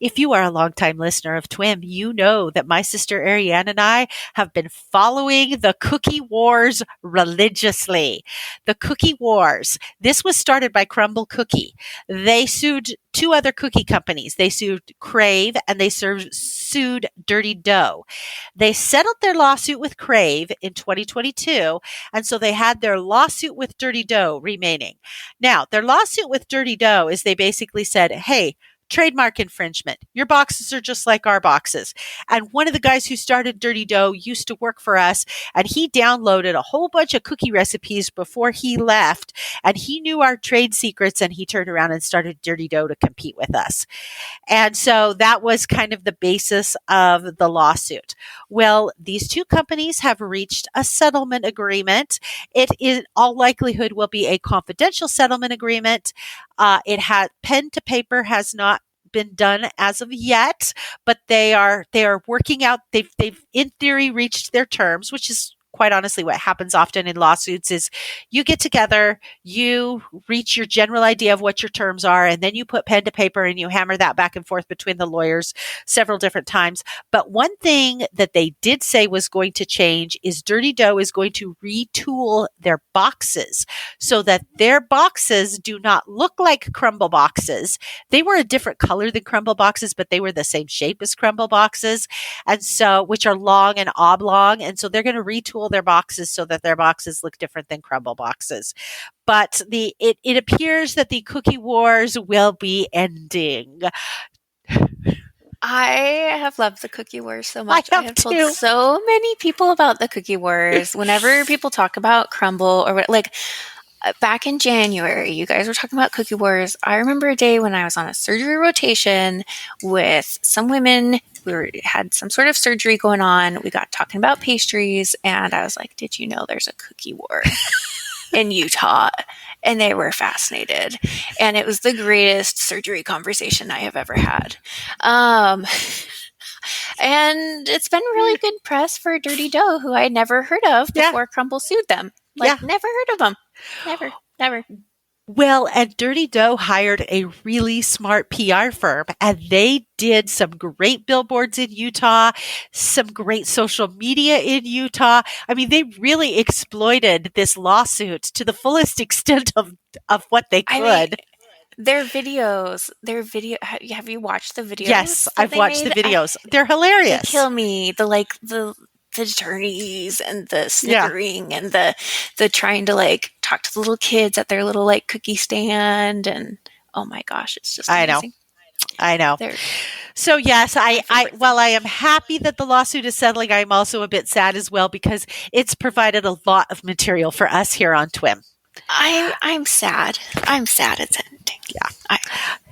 If you are a longtime listener of TWIM, you know that my sister Ariane and I have been following the cookie wars religiously. The cookie wars. This was started by Crumble Cookie. They sued two other cookie companies. They sued Crave and they sued Dirty Dough. They settled their lawsuit with Crave in 2022, and so they had their lawsuit with Dirty Dough remaining. Now, their lawsuit with Dirty Dough is they basically said, hey, trademark infringement. Your boxes are just like our boxes. And one of the guys who started Dirty Dough used to work for us, and he downloaded a whole bunch of cookie recipes before he left, and he knew our trade secrets, and he turned around and started Dirty Dough to compete with us. And so that was kind of the basis of the lawsuit. Well, these two companies have reached a settlement agreement. It in all likelihood will be a confidential settlement agreement. It had pen to paper has not been done as of yet, but they are working out. They've in theory reached their terms, which is quite honestly what happens often in lawsuits is you get together, you reach your general idea of what your terms are, and then you put pen to paper and you hammer that back and forth between the lawyers several different times. But one thing that they did say was going to change is Dirty Dough is going to retool their boxes so that their boxes do not look like Crumble boxes. They were a different color than Crumble boxes, but they were the same shape as Crumble boxes, and so which are long and oblong, and so they're going to retool their boxes so that their boxes look different than Crumble boxes. But it appears that the cookie wars will be ending. I have loved the cookie wars so I much. I have have told too. so many people about the cookie wars. Whenever people talk about Crumble or like back in January, you guys were talking about cookie wars. I remember a day when I was on a surgery rotation with some women. Had some sort of surgery going on. We got talking about pastries, and I was like, "Did you know there's a cookie war in Utah?" And they were fascinated, and it was the greatest surgery conversation I have ever had. And it's been really good press for Dirty Dough, who I had never heard of before Crumble sued them. Like, never heard of them. Never. Well, and Dirty Dough hired a really smart PR firm, and they did some great billboards in Utah, some great social media in Utah. I mean, they really exploited this lawsuit to the fullest extent of what they could. I mean, their video. Have you watched the videos? Yes, I've watched the videos. They're hilarious. They kill me. The journeys and the snickering and the trying to like talk to the little kids at their little like cookie stand, and oh my gosh, it's just amazing. I know. So yes, while I am happy that the lawsuit is settling, I'm also a bit sad as well because it's provided a lot of material for us here on TWIM. I'm sad. I'm sad it's ending. Yeah.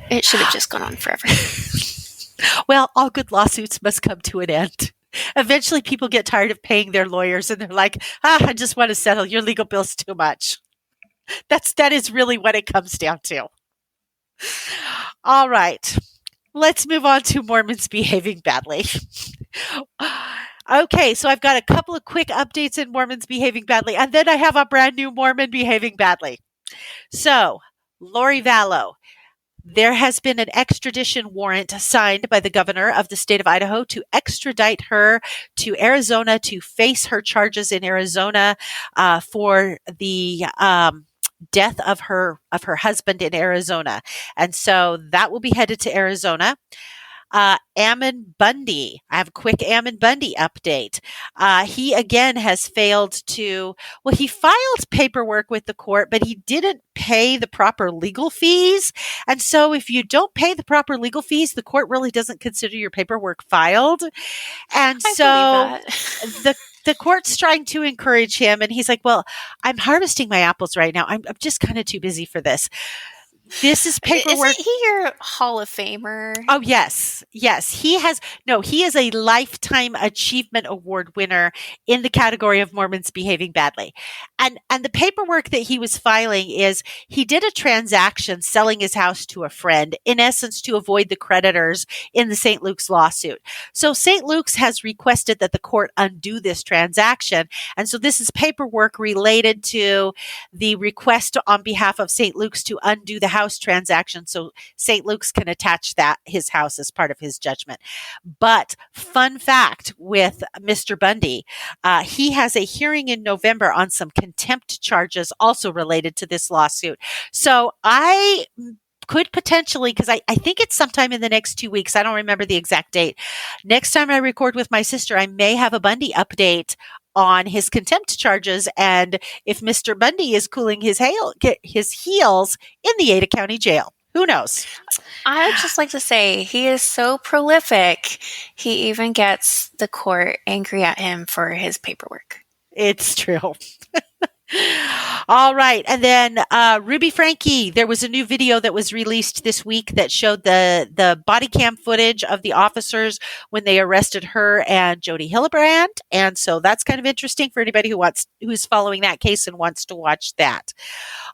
It should have just gone on forever. Well, all good lawsuits must come to an end. Eventually people get tired of paying their lawyers and they're like, I just want to settle. Your legal bill's too much. That is really what it comes down to. All right. Let's move on to Mormons behaving badly. Okay, so I've got a couple of quick updates in Mormons behaving badly, and then I have a brand new Mormon behaving badly. So, Lori Vallow. There has been an extradition warrant signed by the governor of the state of Idaho to extradite her to Arizona to face her charges in Arizona for the death of her husband in Arizona. And so that will be headed to Arizona. Ammon Bundy. I have a quick Ammon Bundy update. He again has failed to, he filed paperwork with the court, but he didn't pay the proper legal fees. And so if you don't pay the proper legal fees, the court really doesn't consider your paperwork filed. And so the court's trying to encourage him. And he's like, well, I'm harvesting my apples right now. I'm just kind of too busy for this. This is Isn't paperwork. he your Hall of Famer? Oh, yes. Yes. He is a Lifetime Achievement Award winner in the category of Mormons behaving badly. And the paperwork that he was filing is he did a transaction selling his house to a friend, in essence, to avoid the creditors in the St. Luke's lawsuit. So St. Luke's has requested that the court undo this transaction. And so this is paperwork related to the request on behalf of St. Luke's to undo the house transaction. So St. Luke's can attach that his house as part of his judgment. But fun fact with Mr. Bundy, he has a hearing in November on some contempt charges also related to this lawsuit. So I could potentially, because I think it's sometime in the next 2 weeks. I don't remember the exact date. Next time I record with my sister, I may have a Bundy update on his contempt charges and if Mr. Bundy is cooling his heels in the Ada County Jail. Who knows? I would just like to say he is so prolific. He even gets the court angry at him for his paperwork. It's true. All right. And then Ruby Frankie, there was a new video that was released this week that showed the body cam footage of the officers when they arrested her and Jody Hillebrand. And so that's kind of interesting for anybody who's following that case and wants to watch that.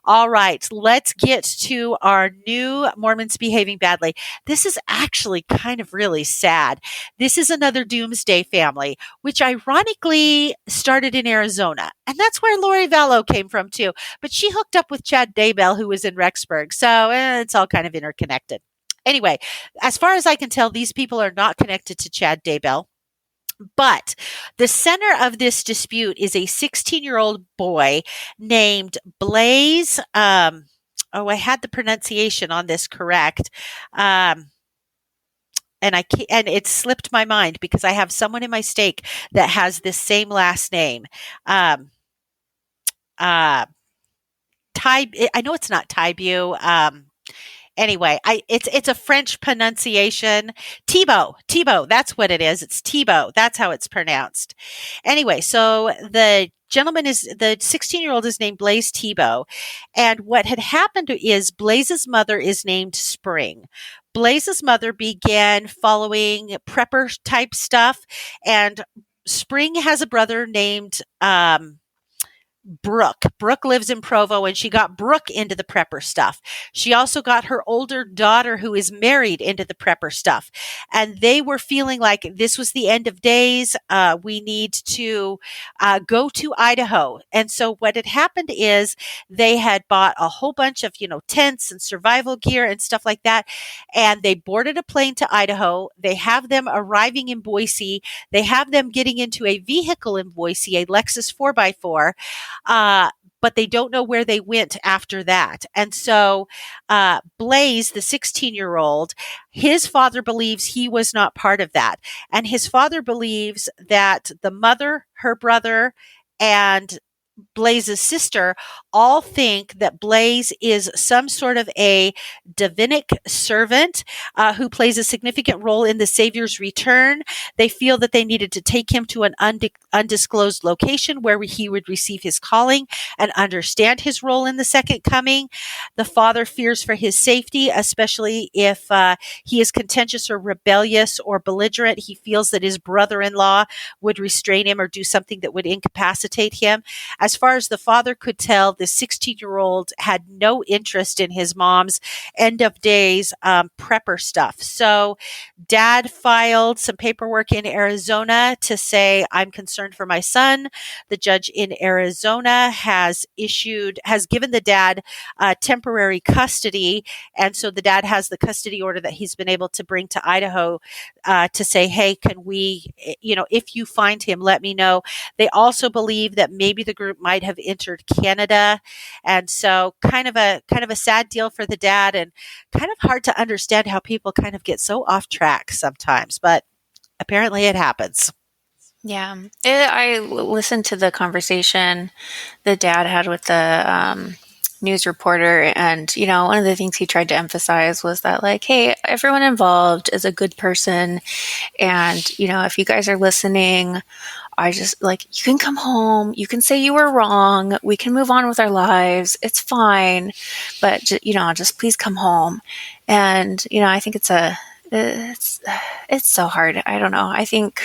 All right, let's get to our new Mormons behaving badly. This is actually kind of really sad. This is another doomsday family, which ironically started in Arizona. And that's where Lori Vallow came from too. But she hooked up with Chad Daybell, who was in Rexburg. So it's all kind of interconnected. Anyway, as far as I can tell, these people are not connected to Chad Daybell. But the center of this dispute is a 16-year-old boy named Blaze. I had the pronunciation on this correct. And it slipped my mind because I have someone in my stake that has this same last name. I know it's not Tybu. Anyway, it's a French pronunciation. Thibault, that's what it is. It's Thibault. That's how it's pronounced. Anyway, so the 16-year-old is named Blaze Thibault. And what had happened is Blaze's mother is named Spring. Blaze's mother began following prepper type stuff. And Spring has a brother named, Brooke. Brooke lives in Provo and she got Brooke into the prepper stuff. She also got her older daughter who is married into the prepper stuff. And they were feeling like this was the end of days. We need to go to Idaho. And so what had happened is they had bought a whole bunch of, tents and survival gear and stuff like that. And they boarded a plane to Idaho. They have them arriving in Boise. They have them getting into a vehicle in Boise, a Lexus 4x4. But they don't know where they went after that. And so Blaze, the 16-year-old, his father believes he was not part of that. And his father believes that the mother, her brother, and Blaze's sister all think that Blaze is some sort of a divinic servant who plays a significant role in the Savior's return. They feel that they needed to take him to an undisclosed location where he would receive his calling and understand his role in the second coming. The father fears for his safety, especially if he is contentious or rebellious or belligerent. He feels that his brother-in-law would restrain him or do something that would incapacitate him. As far as the father could tell, the 16-year-old had no interest in his mom's end of days prepper stuff. So dad filed some paperwork in Arizona to say, I'm concerned for my son. The judge in Arizona has given the dad temporary custody. And so the dad has the custody order that he's been able to bring to Idaho to say, hey, can we, if you find him, let me know. They also believe that maybe the group might have entered Canada. And so kind of a sad deal for the dad and kind of hard to understand how people kind of get so off track sometimes, but apparently it happens. Yeah. I listened to the conversation the dad had with the news reporter. And, one of the things he tried to emphasize was that, like, hey, everyone involved is a good person. And, if you guys are listening, I just like, you can come home, you can say you were wrong, we can move on with our lives, it's fine, but just please come home. And I think it's so hard. I don't know. I think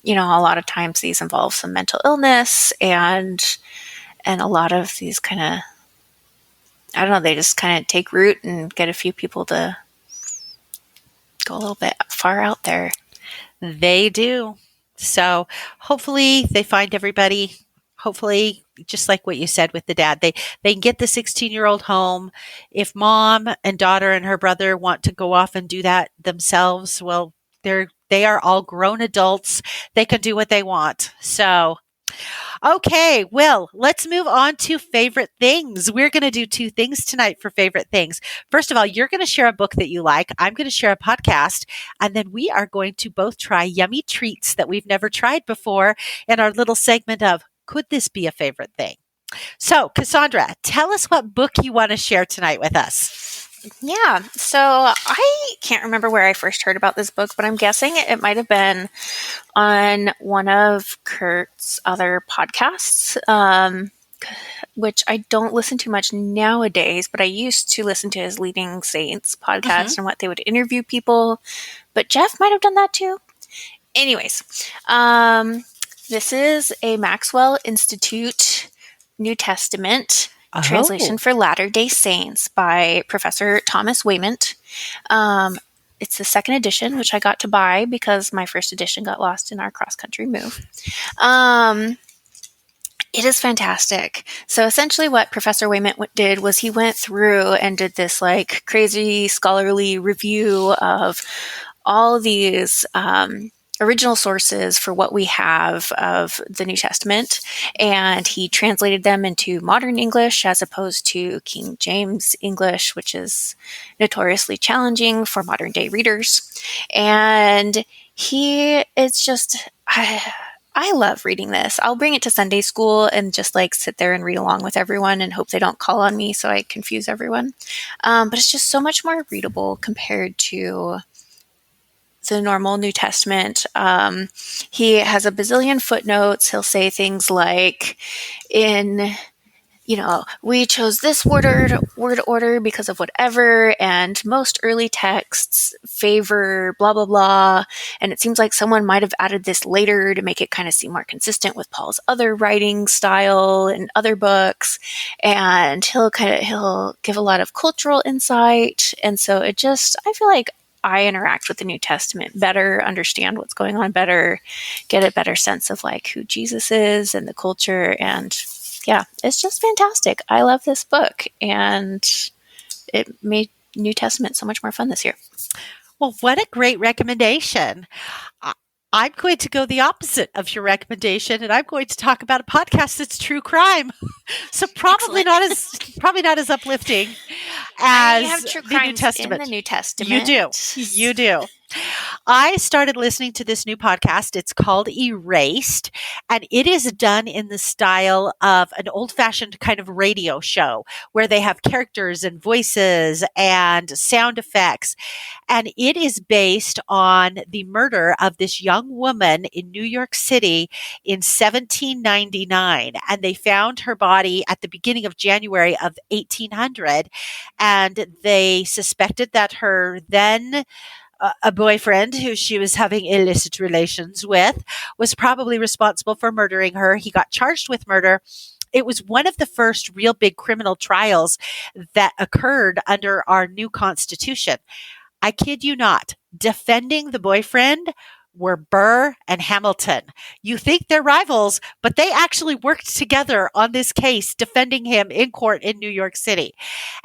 a lot of times these involve some mental illness, and a lot of these kind of, I don't know, they just kind of take root and get a few people to go a little bit far out there. They do. So hopefully they find everybody. Hopefully, just like what you said with the dad, they can get the 16-year-old home. If mom and daughter and her brother want to go off and do that themselves, well, they are all grown adults. They can do what they want. So okay, well, let's move on to favorite things. We're going to do two things tonight for favorite things. First of all, you're going to share a book that you like. I'm going to share a podcast, and then we are going to both try yummy treats that we've never tried before in our little segment of Could This Be a Favorite Thing? So, Cassandra, tell us what book you want to share tonight with us. Yeah, so I can't remember where I first heard about this book, but I'm guessing it might have been on one of Kurt's other podcasts, which I don't listen to much nowadays, but I used to listen to his Leading Saints podcast and what they would interview people, but Jeff might have done that too. Anyways, this is a Maxwell Institute New Testament translation for Latter-day Saints by Professor Thomas Wayment. It's the second edition, which I got to buy because my first edition got lost in our cross-country move. It is fantastic. So essentially what Professor Wayment did was he went through and did this like crazy scholarly review of all these original sources for what we have of the New Testament, and he translated them into modern English as opposed to King James English, which is notoriously challenging for modern day readers. And it's just, I love reading this. I'll bring it to Sunday school and just like sit there and read along with everyone and hope they don't call on me so I confuse everyone. But it's just so much more readable compared to the normal New Testament. He has a bazillion footnotes. He'll say things like, we chose this word order because of whatever, and most early texts favor blah, blah, blah. And it seems like someone might have added this later to make it kind of seem more consistent with Paul's other writing style and other books. And he'll give a lot of cultural insight. And so I feel like I interact with the New Testament better, understand what's going on better, get a better sense of like who Jesus is and the culture. And yeah, it's just fantastic. I love this book, and it made New Testament so much more fun this year. Well, what a great recommendation. I'm going to go the opposite of your recommendation, and I'm going to talk about a podcast that's true crime. So probably not as uplifting as you have true the New Testament. In the New Testament. You do. I started listening to this new podcast. It's called Erased, and it is done in the style of an old-fashioned kind of radio show where they have characters and voices and sound effects. And it is based on the murder of this young woman in New York City in 1799. And they found her body at the beginning of January of 1800. And they suspected that her then a boyfriend who she was having illicit relations with was probably responsible for murdering her. He got charged with murder. It was one of the first real big criminal trials that occurred under our new Constitution. I kid you not. Defending the boyfriend were Burr and Hamilton. You think they're rivals, but they actually worked together on this case, defending him in court in New York City.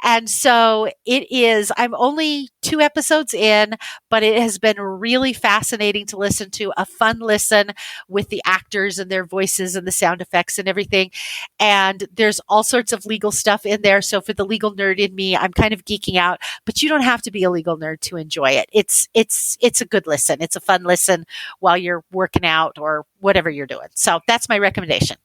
And so I'm only 2 episodes in, but it has been really fascinating to listen to, a fun listen with the actors and their voices and the sound effects and everything. And there's all sorts of legal stuff in there. So for the legal nerd in me, I'm kind of geeking out, but you don't have to be a legal nerd to enjoy it. It's a good listen. It's a fun listen while you're working out or whatever you're doing. So that's my recommendation.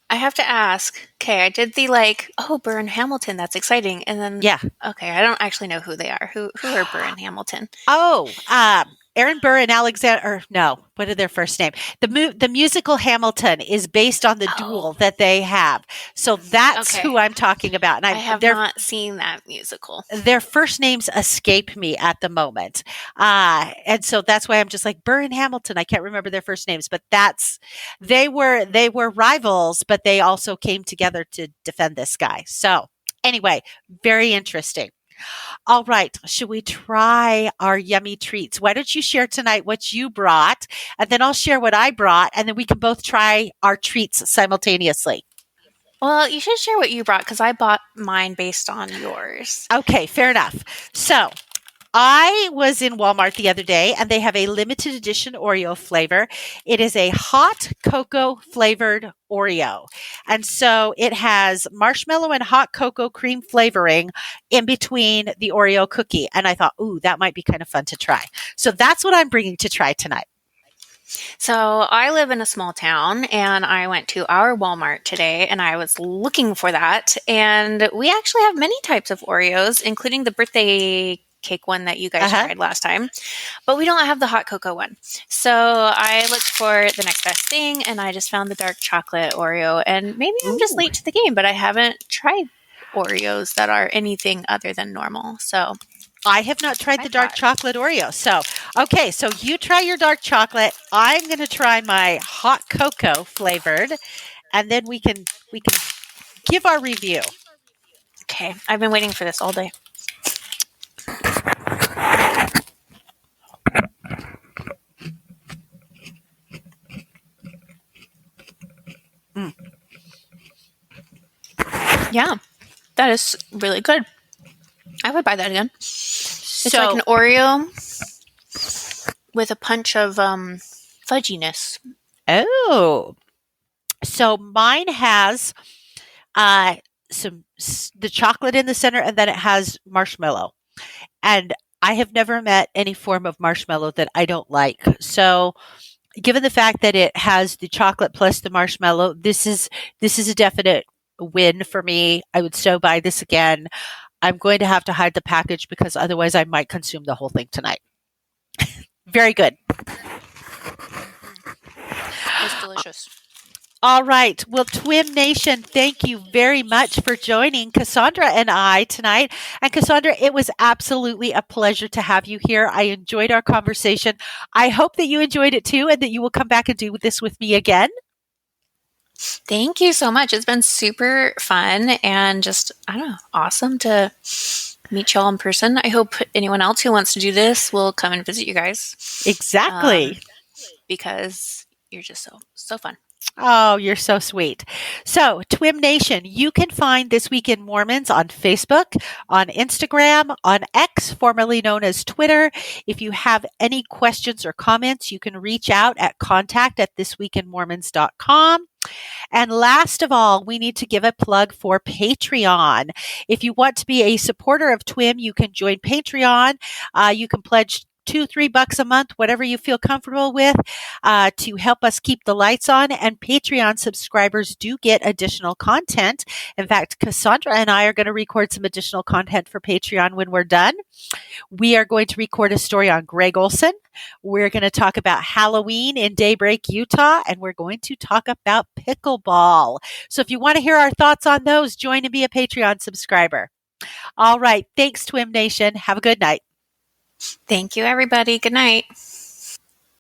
I have to ask. Okay, I did the like, oh, Burr and Hamilton, that's exciting. And then, Yeah. okay, I don't actually know who they are. Who are Burr and Hamilton? Oh, Aaron Burr and Alexander. Or no, what are their first name? The musical Hamilton is based on the Oh, duel that they have. So that's okay. who I'm talking about. I And have not seen that musical. their first names escape me at the moment. And so that's why I'm just like Burr and Hamilton. I can't remember their first names, but they were rivals, but they also came together to defend this guy. So anyway, very interesting. All right, should we try our yummy treats? Why don't you share tonight what you brought, and then I'll share what I brought, and then we can both try our treats simultaneously. Well, you should share what you brought because I bought mine based on yours. Okay, fair enough. So I was in Walmart the other day and they have a limited edition Oreo flavor. It is a hot cocoa flavored Oreo. And so it has marshmallow and hot cocoa cream flavoring in between the Oreo cookie. And I thought, ooh, that might be kind of fun to try. So that's what I'm bringing to try tonight. So I live in a small town and I went to our Walmart today and I was looking for that. And we actually have many types of Oreos, including the birthday cake one that you guys Uh-huh. tried last time, but we don't have the hot cocoa one. So I looked for the next best thing and I just found the dark chocolate Oreo. And maybe I'm just Ooh. late to the game, but I haven't tried Oreos that are anything other than normal. So I have not tried I the dark thought, chocolate Oreo. So, okay, so you try your dark chocolate. I'm going to try my hot cocoa flavored, and then we can give our review. okay, I've been waiting for this all day. Mm. Yeah, that is really good. I would buy that again. It's like So, an Oreo with a punch of fudginess. oh, so mine has uh the chocolate in the center, and then it has marshmallow. And I have never met any form of marshmallow that I don't like. So, given the fact that it has the chocolate plus the marshmallow, this is a definite win for me. I would so buy this again. I'm going to have to hide the package because otherwise I might consume the whole thing tonight. Very good. It's delicious. All right. Well, Twim Nation, thank you very much for joining Cassandra and I tonight. And Cassandra, it was absolutely a pleasure to have you here. I enjoyed our conversation. I hope that you enjoyed it too and that you will come back and do this with me again. Thank you so much. It's been super fun and just, I don't know, awesome to meet y'all in person. I hope anyone else who wants to do this will come and visit you guys Exactly. because you're just so fun. Oh, you're so sweet. So, Twim Nation, you can find This Week in Mormons on Facebook, on Instagram, on X, formerly known as Twitter. If you have any questions or comments, you can reach out at contact@thisweekinmormons.com. And last of all, we need to give a plug for Patreon. If you want to be a supporter of TWIM, you can join Patreon. You can pledge $2-3 a month, whatever you feel comfortable with, to help us keep the lights on. And Patreon subscribers do get additional content. In fact, Cassandra and I are going to record some additional content for Patreon when we're done. We are going to record a story on Greg Olson. We're going to talk about Halloween in Daybreak, Utah, and we're going to talk about pickleball. So if you want to hear our thoughts on those, join and be a Patreon subscriber. All right. Thanks, Twim Nation. Have a good night. Thank you, everybody. Good night.